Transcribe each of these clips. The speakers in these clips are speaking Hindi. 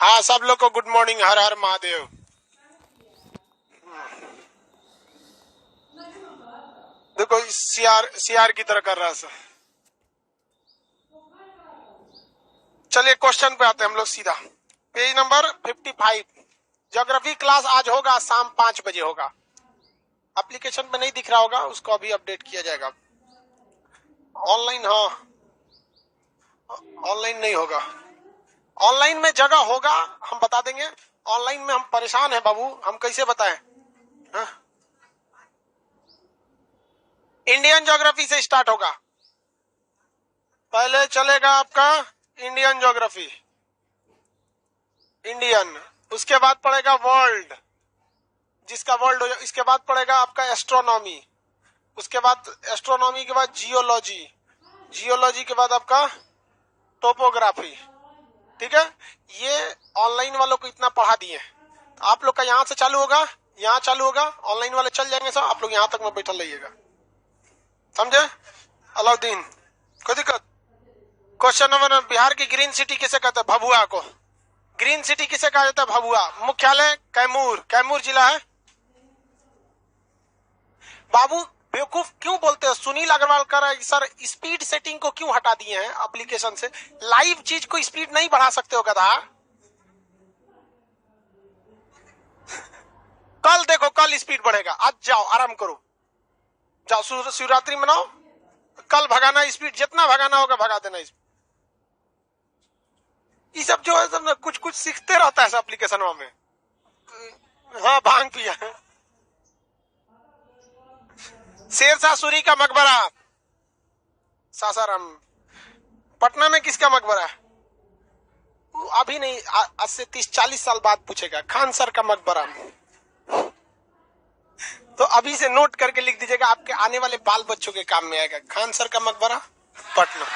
हाँ, सब लोग को गुड मॉर्निंग। हर हर महादेव। देखो सीआर की तरह कर रहा है सर। चलिए क्वेश्चन पे आते हैं हम लोग सीधा। Page number 55। ज्योग्राफी क्लास आज होगा शाम 5 बजे होगा। एप्लीकेशन में नहीं दिख रहा होगा, उसको अभी अपडेट किया जाएगा। ऑनलाइन, हाँ ऑनलाइन नहीं होगा। ऑनलाइन में जगह होगा, हम बता देंगे। ऑनलाइन में हम परेशान हैं बाबू, हम कैसे बताएं। हाँ? इंडियन ज्योग्राफी से स्टार्ट होगा। पहले चलेगा आपका इंडियन ज्योग्राफी, इंडियन। उसके बाद पड़ेगा वर्ल्ड, जिसका वर्ल्ड हो। इसके बाद पड़ेगा आपका एस्ट्रोनॉमी। उसके बाद एस्ट्रोनॉमी के बाद जियोलॉजी। जियोलॉजी के बाद आपका टोपोग्राफी। ठीक है, ये ऑनलाइन वालों को इतना पढ़ा दिए। आप लोग का यहाँ से चालू होगा, यहाँ चालू होगा। ऑनलाइन वाले चल जाएंगे सब, आप लोग यहाँ तक में बैठल रहिएगा। समझे अलाउद्दीन? कोई दिक्कत? क्वेश्चन नंबर, बिहार की ग्रीन सिटी किसे कहते हैं? भभुआ को। ग्रीन सिटी किसे कहा जाता है? भभुआ। मुख्यालय कैमूर, कैमूर जिला है। बाबू बेवकूफ क्यों बोलते हो? सुनील अग्रवाल कर सर स्पीड सेटिंग को क्यों हटा दिए हैं एप्लीकेशन से? लाइव चीज को स्पीड नहीं बढ़ा सकते हो गधा। कल देखो, कल स्पीड बढ़ेगा। आज जाओ आराम करो, जाओ शिवरात्रि मनाओ। कल भगाना स्पीड, जितना भगाना होगा भगा देना। ये सब जो है सब कुछ कुछ सीखते रहता है एप्लीकेशन में। हाँ भांग पिया। शेरशाह सूरी का मकबरा सासाराम। पटना में किसका मकबरा है? अभी नहीं, आज से 30-40 साल बाद पूछेगा। खान सर का मकबरा। तो अभी से नोट करके लिख दीजिएगा, आपके आने वाले बाल बच्चों के काम में आएगा। खान सर का मकबरा पटना।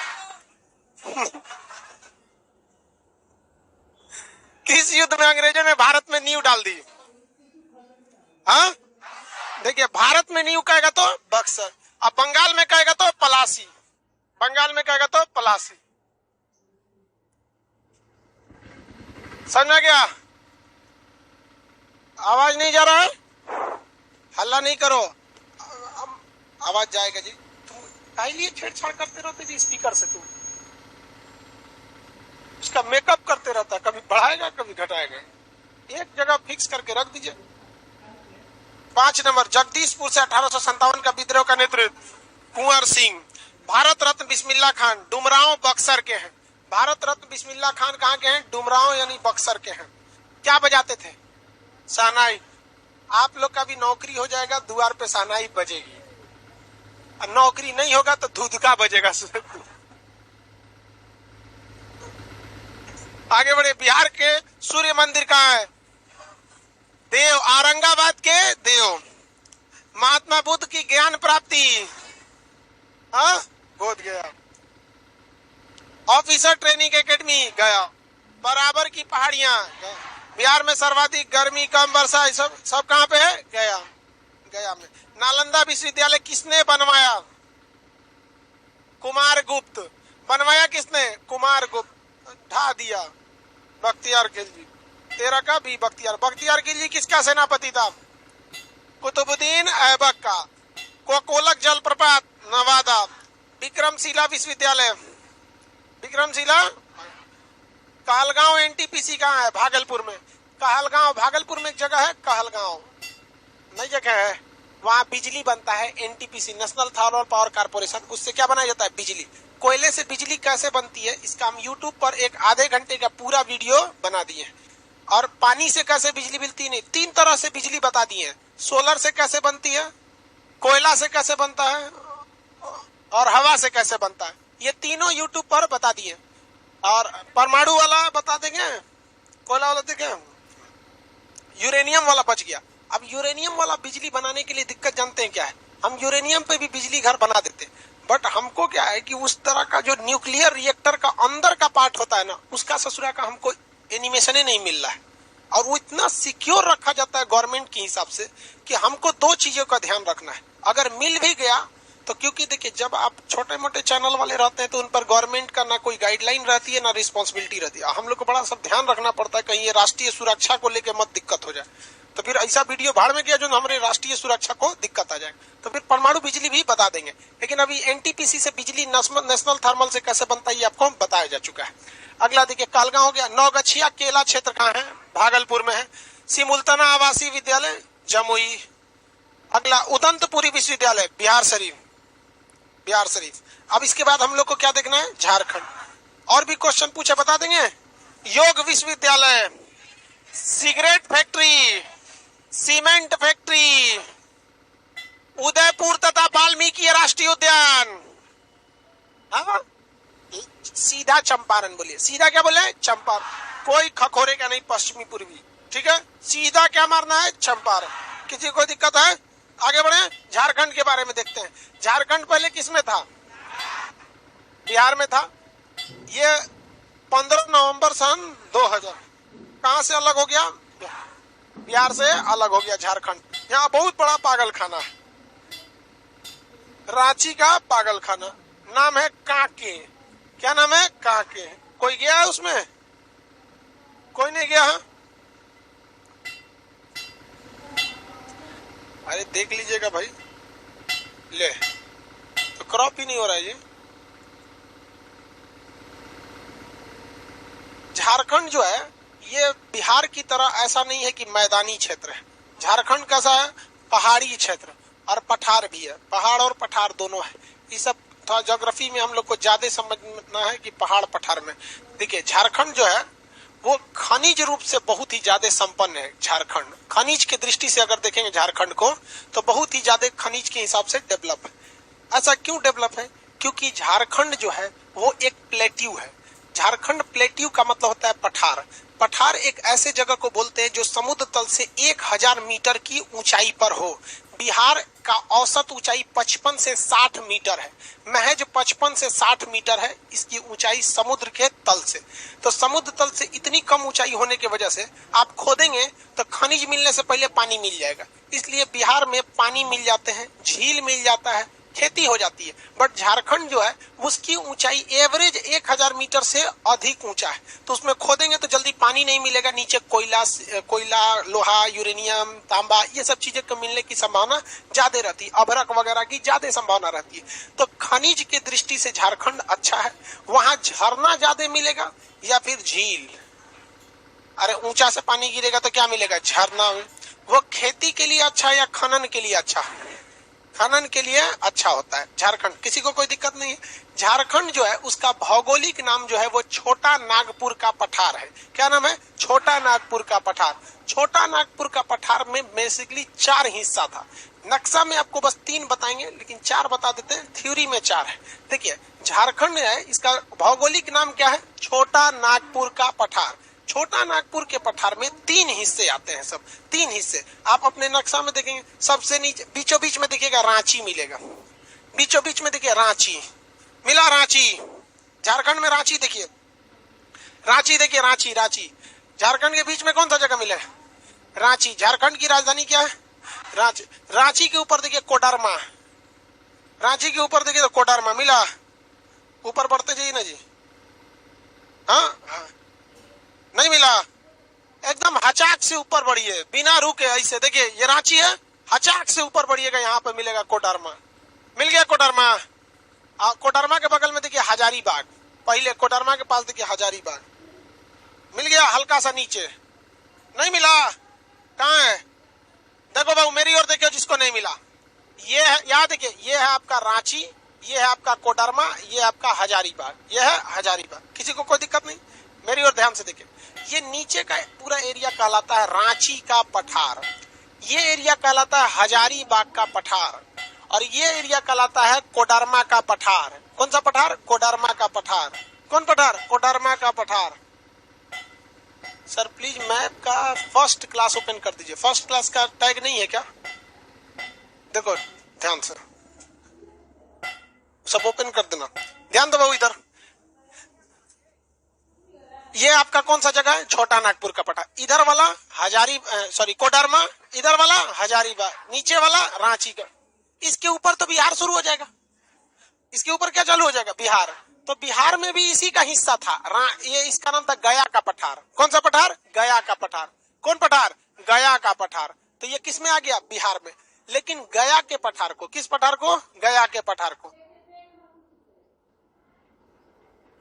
किस युद्ध में अंग्रेजों ने भारत में नींव डाल दी? हाँ देखिए, भारत में नींव कहेगा तो बक्सर, अब बंगाल में कहेगा तो पलासी। बंगाल में कहेगा तो पलासी। समझ गया? आवाज नहीं जा रहा है? हल्ला नहीं करो, आवाज जाएगा जी। तुम काहे लिए छेड़छाड़ करते रहते जी स्पीकर से? तुम उसका मेकअप करते रहता, कभी बढ़ाएगा कभी घटाएगा। एक जगह फिक्स करके रख दीजिए। 5 नंबर, जगदीशपुर से 1857 का विद्रोह का नेतृत्व कुंवर सिंह। भारत रत्न बिस्मिल्लाह खान डुमरांव बक्सर के हैं। भारत रत्न बिस्मिल्लाह खान कहाँ के हैं? डुमरांव यानी बक्सर के हैं। क्या बजाते थे? शहनाई। आप लोग का भी नौकरी हो जाएगा, द्वार पे शहनाई बजेगी। और नौकरी नहीं होगा तो धुधका बजेगा। आगे बढ़े। बिहार के सूर्य मंदिर कहाँ है? देव, औरंगाबाद के देव। महात्मा बुद्ध की ज्ञान प्राप्ति, हाँ बोध गया। ऑफिसर ट्रेनिंग एकेडमी गया। बराबर की पहाड़ियां गया। बिहार में सर्वाधिक गर्मी कम वर्षा सब कहाँ पे है? गया। गया में। नालंदा विश्वविद्यालय किसने बनवाया? कुमार गुप्त। बनवाया किसने? कुमार गुप्त। ढा दिया बख्तियार खिलजी। 13 का भी बख्तियार। बख्तियार खिलजी किसका सेनापति था? कुतुबुद्दीन ऐबक का। कोकोलक जलप्रपात नवादा। विक्रमशिला विश्वविद्यालय, विक्रमशिला। कहलगांव एनटीपीसी कहाँ है? भागलपुर में। कहलगांव, भागलपुर में एक जगह है कहलगांव, नई जगह है। वहाँ बिजली बनता है। NTPC, national thermal power corporation. उससे क्या बनाया जाता है? बिजली। कोयले से बिजली कैसे बनती है, इसका हम यूट्यूब पर एक आधे घंटे का पूरा वीडियो बना दिए हैं। और पानी से कैसे बिजली मिलती है, नहीं 3 तरह से बिजली बता दिए हैं। सोलर से कैसे बनती है, कोयला से कैसे बनता है, और हवा से कैसे बनता है। ये तीनों यूट्यूब पर बता दिए। और परमाणु वाला बता देंगे, कोयला वाला देंगे, यूरेनियम वाला बच गया। अब यूरेनियम वाला बिजली बनाने के लिए दिक्कत जानते हैं क्या है? हम यूरेनियम पे भी बिजली घर बना देते, बट हमको क्या है कि उस तरह का जो न्यूक्लियर रिएक्टर का अंदर का पार्ट होता है ना, उसका ससुरा का हमको एनिमेशन ही नहीं मिल रहा है। और वो इतना सिक्योर रखा जाता है गवर्नमेंट के हिसाब से कि हमको 2 चीजों का ध्यान रखना है। अगर मिल भी गया तो क्योंकि देखिए जब आप छोटे मोटे चैनल वाले रहते हैं तो उन पर गवर्नमेंट का ना कोई गाइडलाइन रहती है ना रिस्पॉन्सिबिलिटी रहती है। हम लोग को बड़ा सब ध्यान रखना पड़ता है कहीं ये राष्ट्रीय सुरक्षा को लेकर मत दिक्कत हो जाए, तो फिर ऐसा वीडियो भाड़ में गया जो हमारे राष्ट्रीय सुरक्षा को दिक्कत आ जाए, तो फिर परमाणु बिजली भी बता देंगे। लेकिन अभी एनटीपीसी से बिजली नेशनल थर्मल से कैसे बनता है ये आपको बताया जा चुका है। अगला देखिए कालगांव हो गया। नौगछिया केला क्षेत्र कहाँ है? भागलपुर में है। सिमुलतना आवासीय विद्यालय जमुई। अगला उदंतपुरी विश्वविद्यालय बिहार शरीफ। अब इसके बाद हम लोग को क्या देखना है? झारखंड। और भी क्वेश्चन पूछे बता देंगे। योग विश्वविद्यालय, cigarette factory, cement factory, Udaipur तथा वाल्मीकि राष्ट्रीय उद्यान। हाँ सीधा चंपारण बोलिए। सीधा क्या बोले? चंपारण। कोई खखोरे का नहीं, पश्चिमी पूर्वी। ठीक है, सीधा क्या मारना है? चंपारण। किसी को दिक्कत है? आगे बढ़े। झारखंड के बारे में देखते हैं। झारखंड पहले किस में था? बिहार में था। ये 15 नवंबर सन 2000 कहां से अलग हो गया? बिहार से अलग हो गया झारखंड। यहाँ बहुत बड़ा पागल खाना है, रांची का पागल खाना। नाम है कांके। क्या नाम है? कांके। कोई गया है उसमें? कोई नहीं गया है? अरे देख लीजिएगा भाई। ले तो क्रॉप ही नहीं हो रहा है ये। झारखंड जो है ये बिहार की तरह ऐसा नहीं है कि मैदानी क्षेत्र है। झारखंड कैसा है? पहाड़ी क्षेत्र और पठार भी है। पहाड़ और पठार दोनों है। ये सब थोड़ा ज्योग्राफी में हम लोग को ज्यादा समझना है कि पहाड़ पठार में। देखिए झारखंड जो है वो खनिज रूप से बहुत ही ज्यादा संपन्न है। झारखंड खनिज के दृष्टि से अगर देखेंगे झारखंड को तो बहुत ही ज्यादा खनिज के हिसाब से डेवलप है। ऐसा क्यों डेवलप है? क्योंकि झारखंड जो है वो एक प्लेट्यू है। झारखंड प्लेट्यू का मतलब होता है पठार। पठार एक ऐसे जगह को बोलते हैं जो समुद्र तल से 1000 मीटर की ऊंचाई पर हो। बिहार का औसत ऊंचाई 55 से 60 मीटर है। महज 55 से 60 मीटर है इसकी ऊंचाई समुद्र के तल से। तो समुद्र तल से इतनी कम ऊंचाई होने की वजह से आप खोदेंगे तो खनिज मिलने से पहले पानी मिल जाएगा। इसलिए बिहार में पानी मिल जाते हैं, झील मिल जाता है, खेती हो जाती है। बट झारखंड जो है उसकी ऊंचाई एवरेज 1000 मीटर से अधिक ऊंचा है। तो उसमें खोदेंगे तो जल्दी पानी नहीं मिलेगा। नीचे कोयला, लोहा, यूरेनियम, तांबा ये सब चीजें को मिलने की संभावना ज्यादा रहती है। अभ्रक वगैरह की ज्यादा संभावना रहती है। तो खनिज के दृष्टि से झारखंड अच्छा है। वहां झरना ज्यादा मिलेगा या फिर झील? अरे ऊंचा से पानी गिरेगा तो क्या मिलेगा? झरना। वो खेती के लिए अच्छा है या खनन के लिए अच्छा है? खनन के लिए अच्छा होता है झारखंड। किसी को कोई दिक्कत नहीं है। झारखंड जो है उसका भौगोलिक नाम जो है वो छोटा नागपुर का पठार है। क्या नाम है? छोटा नागपुर का पठार। छोटा नागपुर का पठार में बेसिकली 4 हिस्सा था। नक्शा में आपको बस 3 बताएंगे लेकिन 4 बता देते हैं। थ्योरी में 4 है। देखिए झारखंड है इसका भौगोलिक नाम क्या है? छोटा नागपुर का पठार। छोटा नागपुर के पठार में 3 हिस्से आते हैं। सब 3 हिस्से आप अपने नक्शा में देखेंगे। सबसे नीचे बीचों बीच में देखिएगा रांची मिलेगा। बीचों बीच में देखिए रांची मिला। रांची झारखंड में रांची देखिए। रांची देखिए रांची। झारखंड के बीच में कौन सा जगह मिला है? रांची। झारखंड की राजधानी क्या है? रांची। रांची के ऊपर देखिए कोडरमा। रांची के ऊपर देखिए तो कोडरमा मिला। ऊपर बढ़ते जाइए ना जी। हाँ नहीं मिला। एकदम हचाक से ऊपर बढ़िए बिना रुके ऐसे। देखिए ये रांची है, हचाक से ऊपर बढ़िएगा यहाँ पे मिलेगा कोडरमा। मिल गया कोडरमा। कोडरमा के बगल में देखिए हजारीबाग। पहले कोडरमा के पास देखिए हजारीबाग मिल गया। हल्का सा नीचे नहीं मिला। कहाँ है? देखो बाबू मेरी ओर देखिए जिसको नहीं मिला। ये है, यहाँ देखिए ये है आपका रांची, ये है आपका कोडरमा, ये आपका हजारीबाग, ये है हजारीबाग। किसी को कोई दिक्कत नहीं। मेरी ओर ध्यान से देखिए। ये नीचे का पूरा एरिया कहलाता है रांची का पठार। ये एरिया कहलाता है हजारीबाग का पठार। और ये एरिया कहलाता है कोडरमा का पठार। कौन सा पठार? कोडरमा का पठार। कौन पठार? कोडरमा का पठार। सर प्लीज मैप का फर्स्ट क्लास ओपन कर दीजिए। फर्स्ट क्लास का टैग नहीं है क्या? देखो ध्यान से सब ओपन कर देना। ध्यान दो बाबू इधर। ये आपका कौन सा जगह है? छोटा नागपुर का पठार। इधर वाला कोडरमा, इधर वाला हजारीबाग, नीचे वाला रांची का। इसके ऊपर तो बिहार शुरू हो जाएगा। इसके ऊपर क्या चालू हो जाएगा, बिहार। तो बिहार में भी इसी का हिस्सा था। ये इसका नाम था गया का पठार। कौन सा पठार, गया का पठार। कौन पठार, गया का पठार। तो ये किस में आ गया, बिहार में। लेकिन गया के पठार को, किस पठार को, गया के पठार को,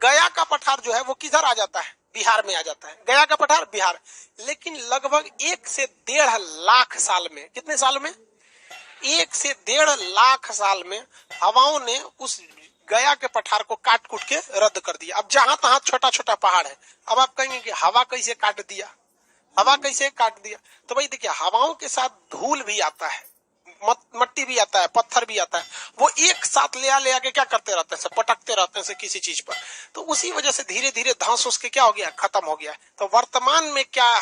गया का पठार जो है वो किधर आ जाता है, बिहार में आ जाता है। गया का पठार बिहार। लेकिन लगभग 1 से 1.5 लाख साल में, कितने साल में, 1 से 1.5 लाख साल में हवाओं ने उस गया के पठार को काट कूट के रद्द कर दिया। अब जहां तहां छोटा छोटा पहाड़ है। अब आप कहेंगे कि हवा कैसे काट दिया, हवा कैसे काट दिया। तो भाई देखिए, हवाओं के साथ धूल भी आता है, मट्टी भी आता है, पत्थर भी आता है। वो एक साथ ले आके क्या करते रहते हैं, पटकते रहते हैं किसी चीज पर। तो उसी वजह से धीरे धीरे धंस उसके क्या हो गया, खत्म हो गया। तो वर्तमान में क्या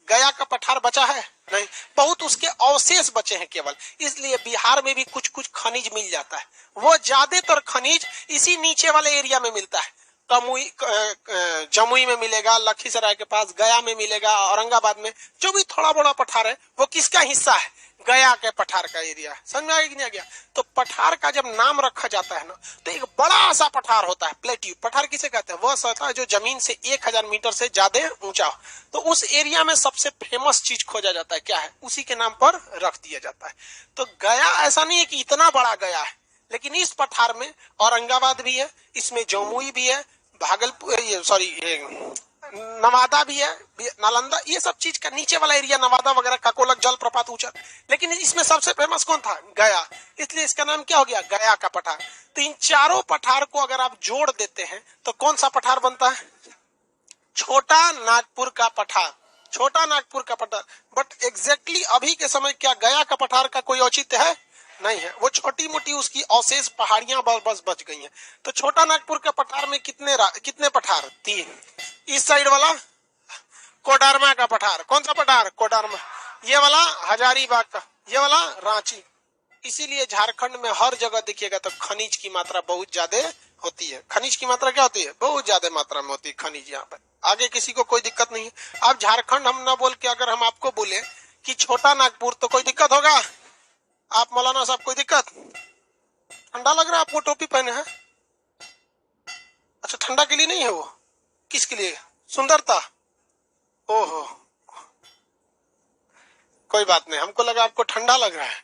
गया का पठार बचा है, नहीं, बहुत उसके अवशेष बचे हैं केवल। इसलिए बिहार में भी कुछ कुछ खनिज मिल जाता है। वो ज्यादातर खनिज इसी नीचे वाले एरिया में मिलता है। जमुई में मिलेगा, लखीसराय के पास, गया में मिलेगा, औरंगाबाद में। जो भी थोड़ा बड़ा पठार है वो किसका हिस्सा है, गया के पठार का एरिया। समझ में आ गया कि नहीं आ गया। तो पठार का जब नाम रखा जाता है ना, तो एक बड़ा सा पठार होता है, प्लेट्यू। पठार किसे कहते हैं, वह होता है जो जमीन से 1000 मीटर से ज्यादा ऊंचा हो। तो उस एरिया में सबसे फेमस चीज खोजा जाता है, क्या है, उसी के नाम पर रख दिया जाता है। तो गया ऐसा नहीं है कि इतना बड़ा गया है, लेकिन इस पठार में औरंगाबाद भी है, इसमें जमुई भी है, भागलपुर, नवादा भी है, नालंदा, ये सब चीज का नीचे वाला एरिया, नवादा वगैरह, काकोलक जलप्रपात ऊंचा। लेकिन इसमें सबसे फेमस कौन था, गया। इसलिए इसका नाम क्या हो गया, गया का पठार। तो इन चारों पठार को अगर आप जोड़ देते हैं तो कौन सा पठार बनता है, छोटा नागपुर का पठार। छोटा नागपुर का पठार। बट एग्जैक्टली अभी के समय क्या गया का पठार का कोई औचित्य है, नहीं है। वो छोटी मोटी उसकी अवशेष पहाड़ियां बस बच गई हैं। तो छोटा नागपुर के पठार में कितने पठार, 3। इस साइड वाला कोडरमा का पठार। कौन सा पठार, कोडरमा। ये वाला हजारीबाग का, ये वाला रांची। इसीलिए झारखंड में हर जगह देखिएगा तो खनिज की मात्रा बहुत ज्यादा होती है। खनिज की मात्रा क्या होती है, बहुत ज्यादा मात्रा में होती है खनिज यहाँ पर। आगे किसी को कोई दिक्कत नहीं है। अब झारखंड हम ना बोल के अगर हम आपको बोले कि छोटा नागपुर, तो कोई दिक्कत होगा, आप मौलाना साहब कोई दिक्कत, ठंडा लग रहा है आपको, टोपी पहने हैं। अच्छा, ठंडा के लिए नहीं है वो, किसके लिए, सुंदरता। ओहो, कोई बात नहीं, हमको लगा आपको ठंडा लग रहा है।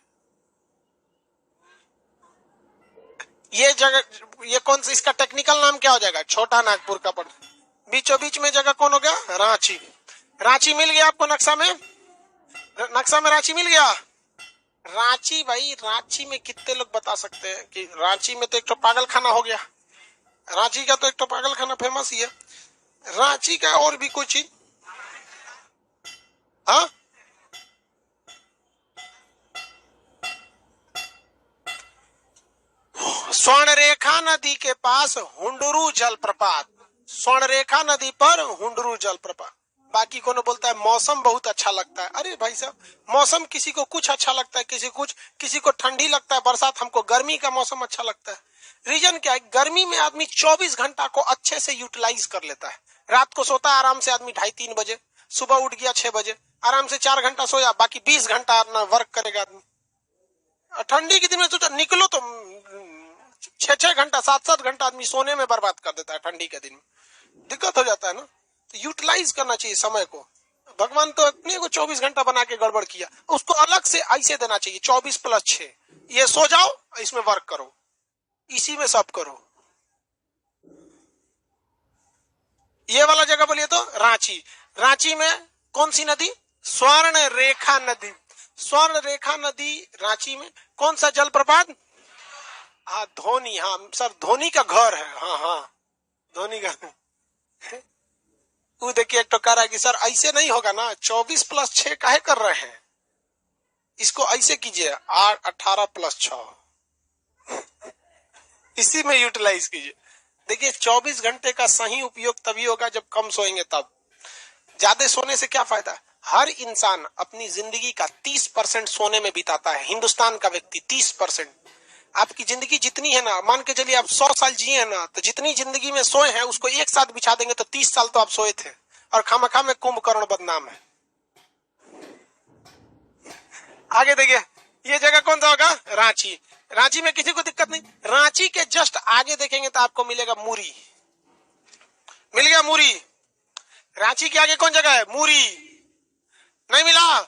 ये जगह, ये कौन सा, इसका टेक्निकल नाम क्या हो जाएगा, छोटा नागपुर का पठार। बीचों बीच में जगह कौन हो गया, रांची। रांची मिल गया आपको नक्शा में, नक्शा में रांची मिल गया। रांची, भाई रांची में कितने लोग बता सकते हैं कि रांची में तो एक तो पागल खाना हो गया। रांची का तो एक तो पागल खाना फेमस ही है। रांची का और भी कुछ चीज, हाँ, स्वर्णरेखा नदी के पास हुंडरू जलप्रपात। स्वर्णरेखा नदी पर हुंडरू जलप्रपात। बाकी को बोलता है मौसम बहुत अच्छा लगता है। अरे भाई साहब, मौसम किसी को कुछ अच्छा लगता है, किसी को ठंडी लगता है, बरसात। हमको गर्मी का मौसम अच्छा लगता है। रीजन क्या है, गर्मी में आदमी 24 घंटा को अच्छे से यूटिलाइज कर लेता है। रात को सोता है आराम से आदमी 2:30-3 बजे, सुबह उठ गया 6 बजे, आराम से 4 घंटा सोया, बाकी 20 घंटा अपना वर्क करेगा आदमी। ठंडी के दिन में तो निकलो तो 6-6 घंटा, 7-7 घंटा आदमी सोने में बर्बाद कर देता है। ठंडी के दिन में दिक्कत हो जाता है ना। तो यूटिलाइज करना चाहिए समय को। भगवान तो अपने को 24 घंटा बना के गड़बड़ किया, उसको अलग से ऐसे देना चाहिए 24+6। ये सो जाओ, इसमें वर्क करो, इसी में सब करो। ये वाला जगह बोलिए तो रांची। रांची में कौन सी नदी, स्वर्ण रेखा नदी। स्वर्ण रेखा नदी रांची में। कौन सा जलप्रपात, हाँ धोनी, हाँ सर धोनी का घर है, हाँ हाँ धोनी का। वो देखिए एक तो कह रहा है कि सर ऐसे नहीं होगा ना, 24+6 काहे कर रहे हैं, इसको ऐसे कीजिए 18+6 इसी में यूटिलाइज कीजिए। देखिए 24 घंटे का सही उपयोग तभी होगा जब कम सोएंगे तब। ज्यादा सोने से क्या फायदा। हर इंसान अपनी जिंदगी का 30% सोने में बिताता है। हिंदुस्तान का व्यक्ति 30%। आपकी जिंदगी जितनी है ना, मान के चलिए आप 100 साल जिए हैं ना, तो जितनी जिंदगी में सोए हैं उसको एक साथ बिछा देंगे तो 30 साल तो आप सोए थे, और खामखा में कुंभकर्ण बदनाम है। आगे देखिए, ये जगह कौन सा होगा, रांची। रांची में किसी को दिक्कत नहीं। रांची के जस्ट आगे देखेंगे तो आपको मिलेगा मुरी, मिल गया मुरी। रांची के आगे कौन जगह है? मुरी। नहीं मिला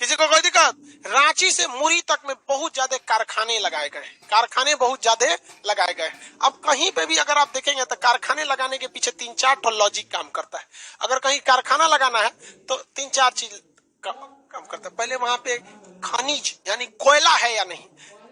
किसी को कोई दिक्कत? रांची से मुरी तक में बहुत ज्यादा कारखाने लगाए गए, कारखाने बहुत ज्यादा लगाए गए। अब कहीं पे भी अगर आप देखेंगे तो कारखाने लगाने के पीछे 3-4 तो लॉजिक काम करता है। अगर कहीं कारखाना लगाना है तो 3-4 चीज काम करता है। पहले वहां पे खनिज यानी कोयला है या नहीं।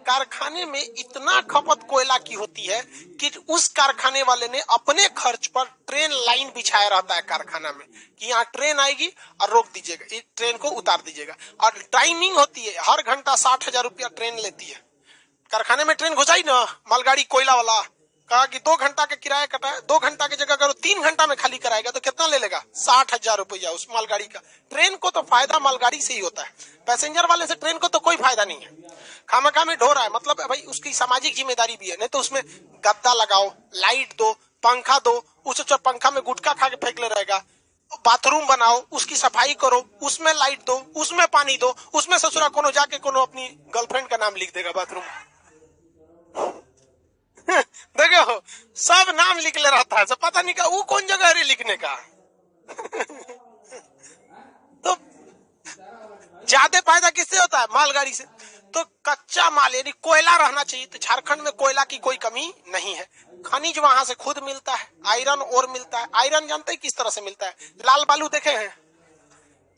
कारखाने में इतना खपत कोयला की होती है कि उस कारखाने वाले ने अपने खर्च पर ट्रेन लाइन बिछाया रहता है कारखाना में कि यहाँ ट्रेन आएगी और रोक दीजिएगा, इस ट्रेन को उतार दीजिएगा। और टाइमिंग होती है, हर घंटा 60,000 रुपया ट्रेन लेती है। कारखाने में ट्रेन घुसाई ना मालगाड़ी कोयला वाला, कहा कि 2 घंटा का किराया कटा है, 2 घंटा की जगह अगर 3 घंटा में खाली कराएगा तो कितना ले लेगा? 60,000 रुपया उस मालगाड़ी का। ट्रेन को तो फायदा मालगाड़ी से ही होता है, पैसेंजर वाले से ट्रेन को तो कोई फायदा नहीं है। खामखा में ढो रहा है, मतलब भाई उसकी सामाजिक जिम्मेदारी भी है। नहीं तो उसमें गद्दा लगाओ, लाइट दो, पंखा दो, उस पंखा में गुटखा खा के फेंक ले रहेगा। बाथरूम बनाओ, उसकी सफाई करो, उसमें लाइट दो, उसमें पानी दो, उसमें ससुरा कोनो जाके कोनो अपनी गर्लफ्रेंड का नाम लिख देगा बाथरूम देखो सब नाम लिख ले रहता है, सब पता नहीं का वो कौन जगह है लिखने का तो ज्यादा फायदा किससे होता है? मालगाड़ी से। तो कच्चा माल यानी कोयला रहना चाहिए। तो झारखंड में कोयला की कोई कमी नहीं है, खनिज वहां से खुद मिलता है, आयरन और मिलता है। आयरन जानते हैं किस तरह से मिलता है? लाल बालू देखे हैं?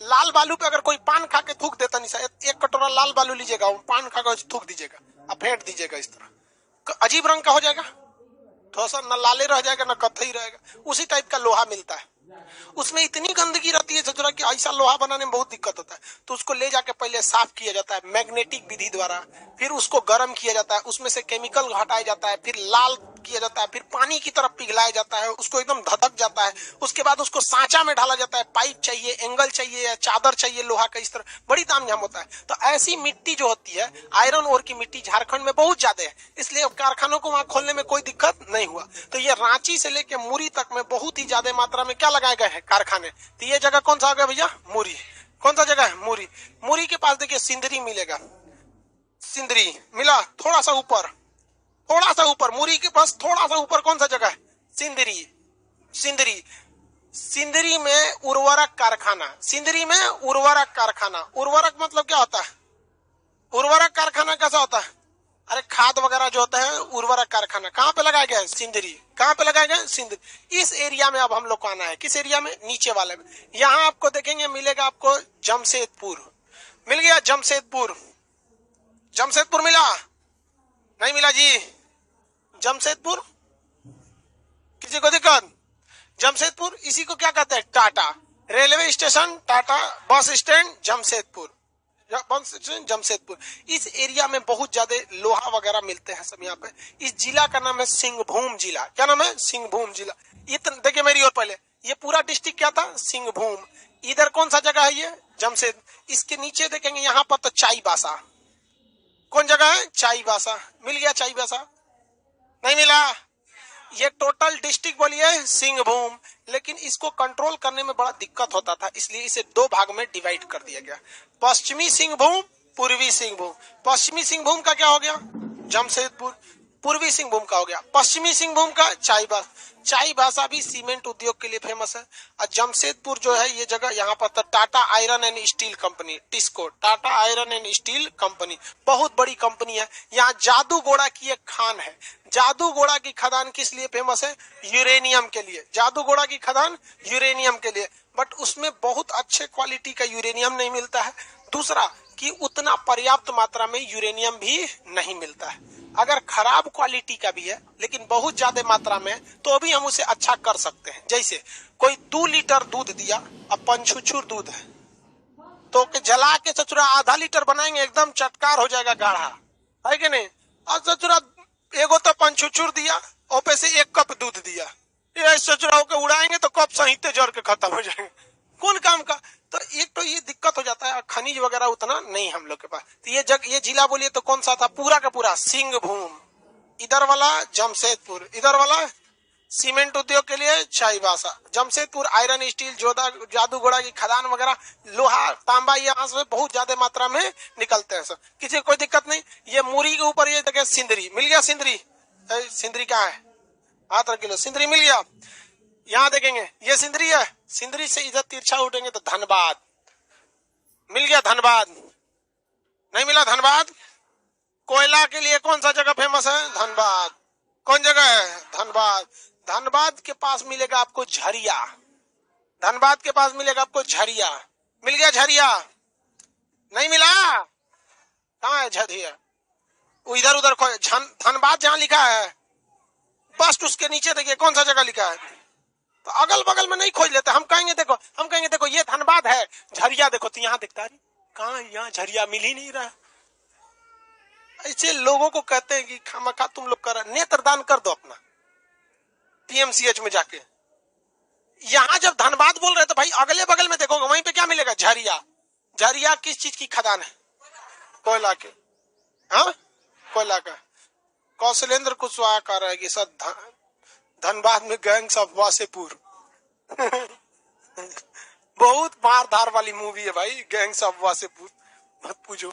लाल बालू पे अगर कोई पान खा के थूक देता, नहीं 1 कटोरा लाल बालू लीजिएगा, पान खा के थूक दीजिएगा, अब फेंट दीजिएगा, इस तरह अजीब रंग का हो जाएगा, थोड़ा सा न लाले रह जाएगा न कत्थई रहेगा। उसी टाइप का लोहा मिलता है, उसमें इतनी गंदगी रहती है सचुरा कि ऐसा लोहा बनाने में बहुत दिक्कत होता है। तो उसको ले जाके पहले साफ किया जाता है मैग्नेटिक विधि द्वारा, फिर उसको गर्म किया जाता है, उसमें से केमिकल हटाया जाता है, फिर लाल किया जाता है, फिर पानी की तरफ पिघलाया जाता है, उसको एकदम धधक जाता है। उसके बाद उसको सांचा में ढाला जाता है। पाइप चाहिए, एंगल चाहिए या चादर चाहिए लोहा का, इस तरह बड़ी तामझाम होता है। तो ऐसी मिट्टी जो होती है, आयरन ओर की मिट्टी झारखंड में बहुत ज्यादा है, इसलिए कारखानों को वहां खोलने में कोई दिक्कत नहीं हुआ। तो ये रांची से लेके मुरी तक में बहुत ही ज्यादा मात्रा में क्या लगाए गए हैं? कारखाने। तो ये जगह कौन सा आ गया भैया? मुरी। कौन सा जगह है? मुरी। मुरी के पास देखिए सिंदरी मिलेगा, सिंदरी मिला थोड़ा सा ऊपर, थोड़ा सा ऊपर मुरी के पास थोड़ा सा ऊपर कौन सा जगह है? सिंदरी। सिंदरी, सिंदरी में उर्वरक कारखाना, सिंदरी में उर्वरक कारखाना। उर्वरक मतलब क्या होता है? उर्वरक कारखाना कैसा होता है? अरे खाद वगैरह जो होता है, उर्वरक कारखाना कहाँ पे लगाया गया है? सिंदरी। कहाँ पे लगाया गया है? सिंदरी। इस एरिया में अब हम लोग को आना है। किस एरिया में? नीचे वाले में। यहाँ आपको देखेंगे मिलेगा आपको जमशेदपुर, मिल गया जमशेदपुर। जमशेदपुर मिला? नहीं मिला जी। जमशेदपुर किसी को दिक्कत? जमशेदपुर इसी को क्या कहते हैं? Tata railway station, Tata bus stand, Jamshedpur, Jamshedpur. इस एरिया में बहुत ज्यादा लोहा वगैरह मिलते हैं सब यहाँ पे। इस जिला का नाम है सिंहभूम जिला। क्या नाम है? सिंहभूम जिला। देखिए मेरी और पहले ये पूरा डिस्ट्रिक्ट क्या था? सिंहभूम। इधर कौन सा जगह है? ये जमशेद। इसके नीचे देखेंगे यहाँ पर तो चाईबासा। कौन जगह है? चाईबासा। मिल गया चाईबासा? नहीं मिला। ये टोटल डिस्ट्रिक्ट बोलिए सिंहभूम, लेकिन इसको कंट्रोल करने में बड़ा दिक्कत होता था, इसलिए इसे 2 भाग में डिवाइड कर दिया गया। पश्चिमी सिंहभूम, पूर्वी सिंहभूम। पश्चिमी सिंहभूम का क्या हो गया? जमशेदपुर। पूर्वी सिंहभूम का हो गया पश्चिमी सिंहभूम का चाईबासा। चाईबासा भी सीमेंट उद्योग के लिए फेमस है। और जमशेदपुर जो है ये जगह, यहाँ पर तो Tata iron and steel company, TISCO, Tata iron and steel company बहुत बड़ी कंपनी है। यहाँ जादूगोड़ा की एक खान है। जादूगोड़ा की खदान किस लिए फेमस है? यूरेनियम के लिए। जादूगोड़ा की खदान यूरेनियम के लिए, बट उसमें बहुत अच्छे क्वालिटी का यूरेनियम नहीं मिलता है। दूसरा कि उतना पर्याप्त मात्रा में यूरेनियम भी नहीं मिलता है। अगर खराब क्वालिटी का भी है लेकिन बहुत ज्यादा मात्रा में, तो भी हम उसे अच्छा कर सकते हैं। जैसे कोई 2 लीटर दूध दिया, अब पंचुछुर दूध है तो जला के सचुरा आधा लीटर बनाएंगे, एकदम चटकार हो जाएगा, गाढ़ा है कि नहीं। और सचुरा एगो तो पंचुछुर दिया, ओपे से 1 कप दूध दिया, ये सचुरा के उड़ाएंगे तो कप सहित जर के खत्म हो जाएंगे, कौन काम का। तो एक तो ये दिक्कत हो जाता है, खनिज वगैरह उतना नहीं हम लोग के पास। तो ये जिला बोलिए तो कौन सा था? पूरा का पूरा सिंहभूम। इधर वाला जमशेदपुर, इधर वाला सीमेंट उद्योग के लिए चाईबासा, जमशेदपुर आयरन स्टील, जादूगोड़ा की खदान वगैरह, लोहा तांबा यहाँ से बहुत ज्यादा मात्रा में निकलते हैं सर, किसी को कोई दिक्कत नहीं। ये मूरी के ऊपर ये देखिए सिंदरी मिल गया, सिंदरी सिंदरी कहाँ है, हाथ रख लो, सिंदरी मिल गया। यहाँ देखेंगे ये सिंदरी है, सिंदरी से इधर तिरछा उठेंगे तो धनबाद मिल गया, धनबाद नहीं मिला, धनबाद। कोयला के लिए कौन सा जगह फेमस है, धनबाद, कौन जगह है, धनबाद। धनबाद के पास मिलेगा आपको झरिया, धनबाद के पास मिलेगा आपको झरिया, मिल गया झरिया, नहीं मिला, कहाँ है झरिया, इधर उधर धनबाद जहां लिखा है बस उसके नीचे देखिए कौन सा जगह लिखा है, तो अगल बगल में नहीं खोज लेते। हम कहेंगे देखो ये धनबाद है, झरिया देखो तो यहाँ दिखता है, कहाँ यहाँ झरिया मिल ही नहीं रहा। ऐसे लोगों को कहते हैं कि खामखा तुम लोग कर, नेत्रदान कर दो अपना पीएमसीएच में जाके। यहां जब धनबाद बोल रहे तो भाई अगले बगल में देखोगे वहीं पे क्या मिलेगा, झरिया। झरिया किस चीज की खदान है, कोयला के, हाँ कोयला का। कौशलेंद्र कुशवाहा कह रहा है कि सर धनबाद में गैंग्स ऑफ वासेपुर बहुत मारधार वाली मूवी है भाई, गैंग्स ऑफ वासेपुर, मत पूछो।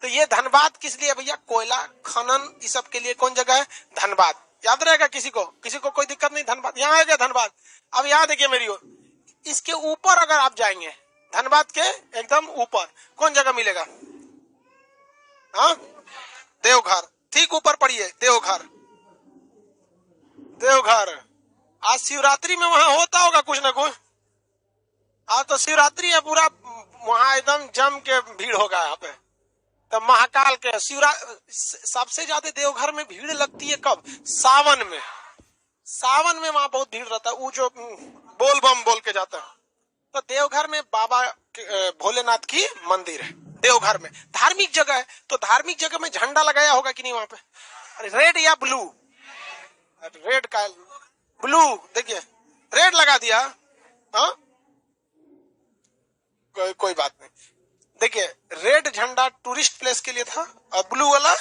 तो ये धनबाद किस लिए भैया, कोयला खनन इस सब के लिए कौन जगह है, धनबाद। याद रहेगा किसी को कोई दिक्कत नहीं, धनबाद यहाँ है क्या, धनबाद। अब यहाँ देखिए मेरी ओर, इसके ऊपर अगर आप जाएंगे धनबाद के एकदम ऊपर कौन जगह मिलेगा, हाँ देवघर, ठीक ऊपर पड़िए देवघर। देवघर आज शिवरात्रि में वहां होता होगा कुछ ना कुछ, आज तो शिवरात्रि है, पूरा वहां एकदम जम के भीड़ होगा यहाँ पे। तो महाकाल के सबसे ज्यादा देवघर में भीड़ लगती है कब, सावन में। सावन में वहां बहुत भीड़ रहता है, वो जो बोल बम बोल के जाता है। तो देवघर में बाबा भोलेनाथ की मंदिर है, देवघर में धार्मिक जगह है, तो धार्मिक जगह में झंडा लगाया होगा कि नहीं वहां पे, रेड या ब्लू, रेड का ब्लू, देखिए रेड लगा दिया, हाँ कोई बात नहीं। देखिए रेड झंडा टूरिस्ट प्लेस के लिए था और ब्लू वाला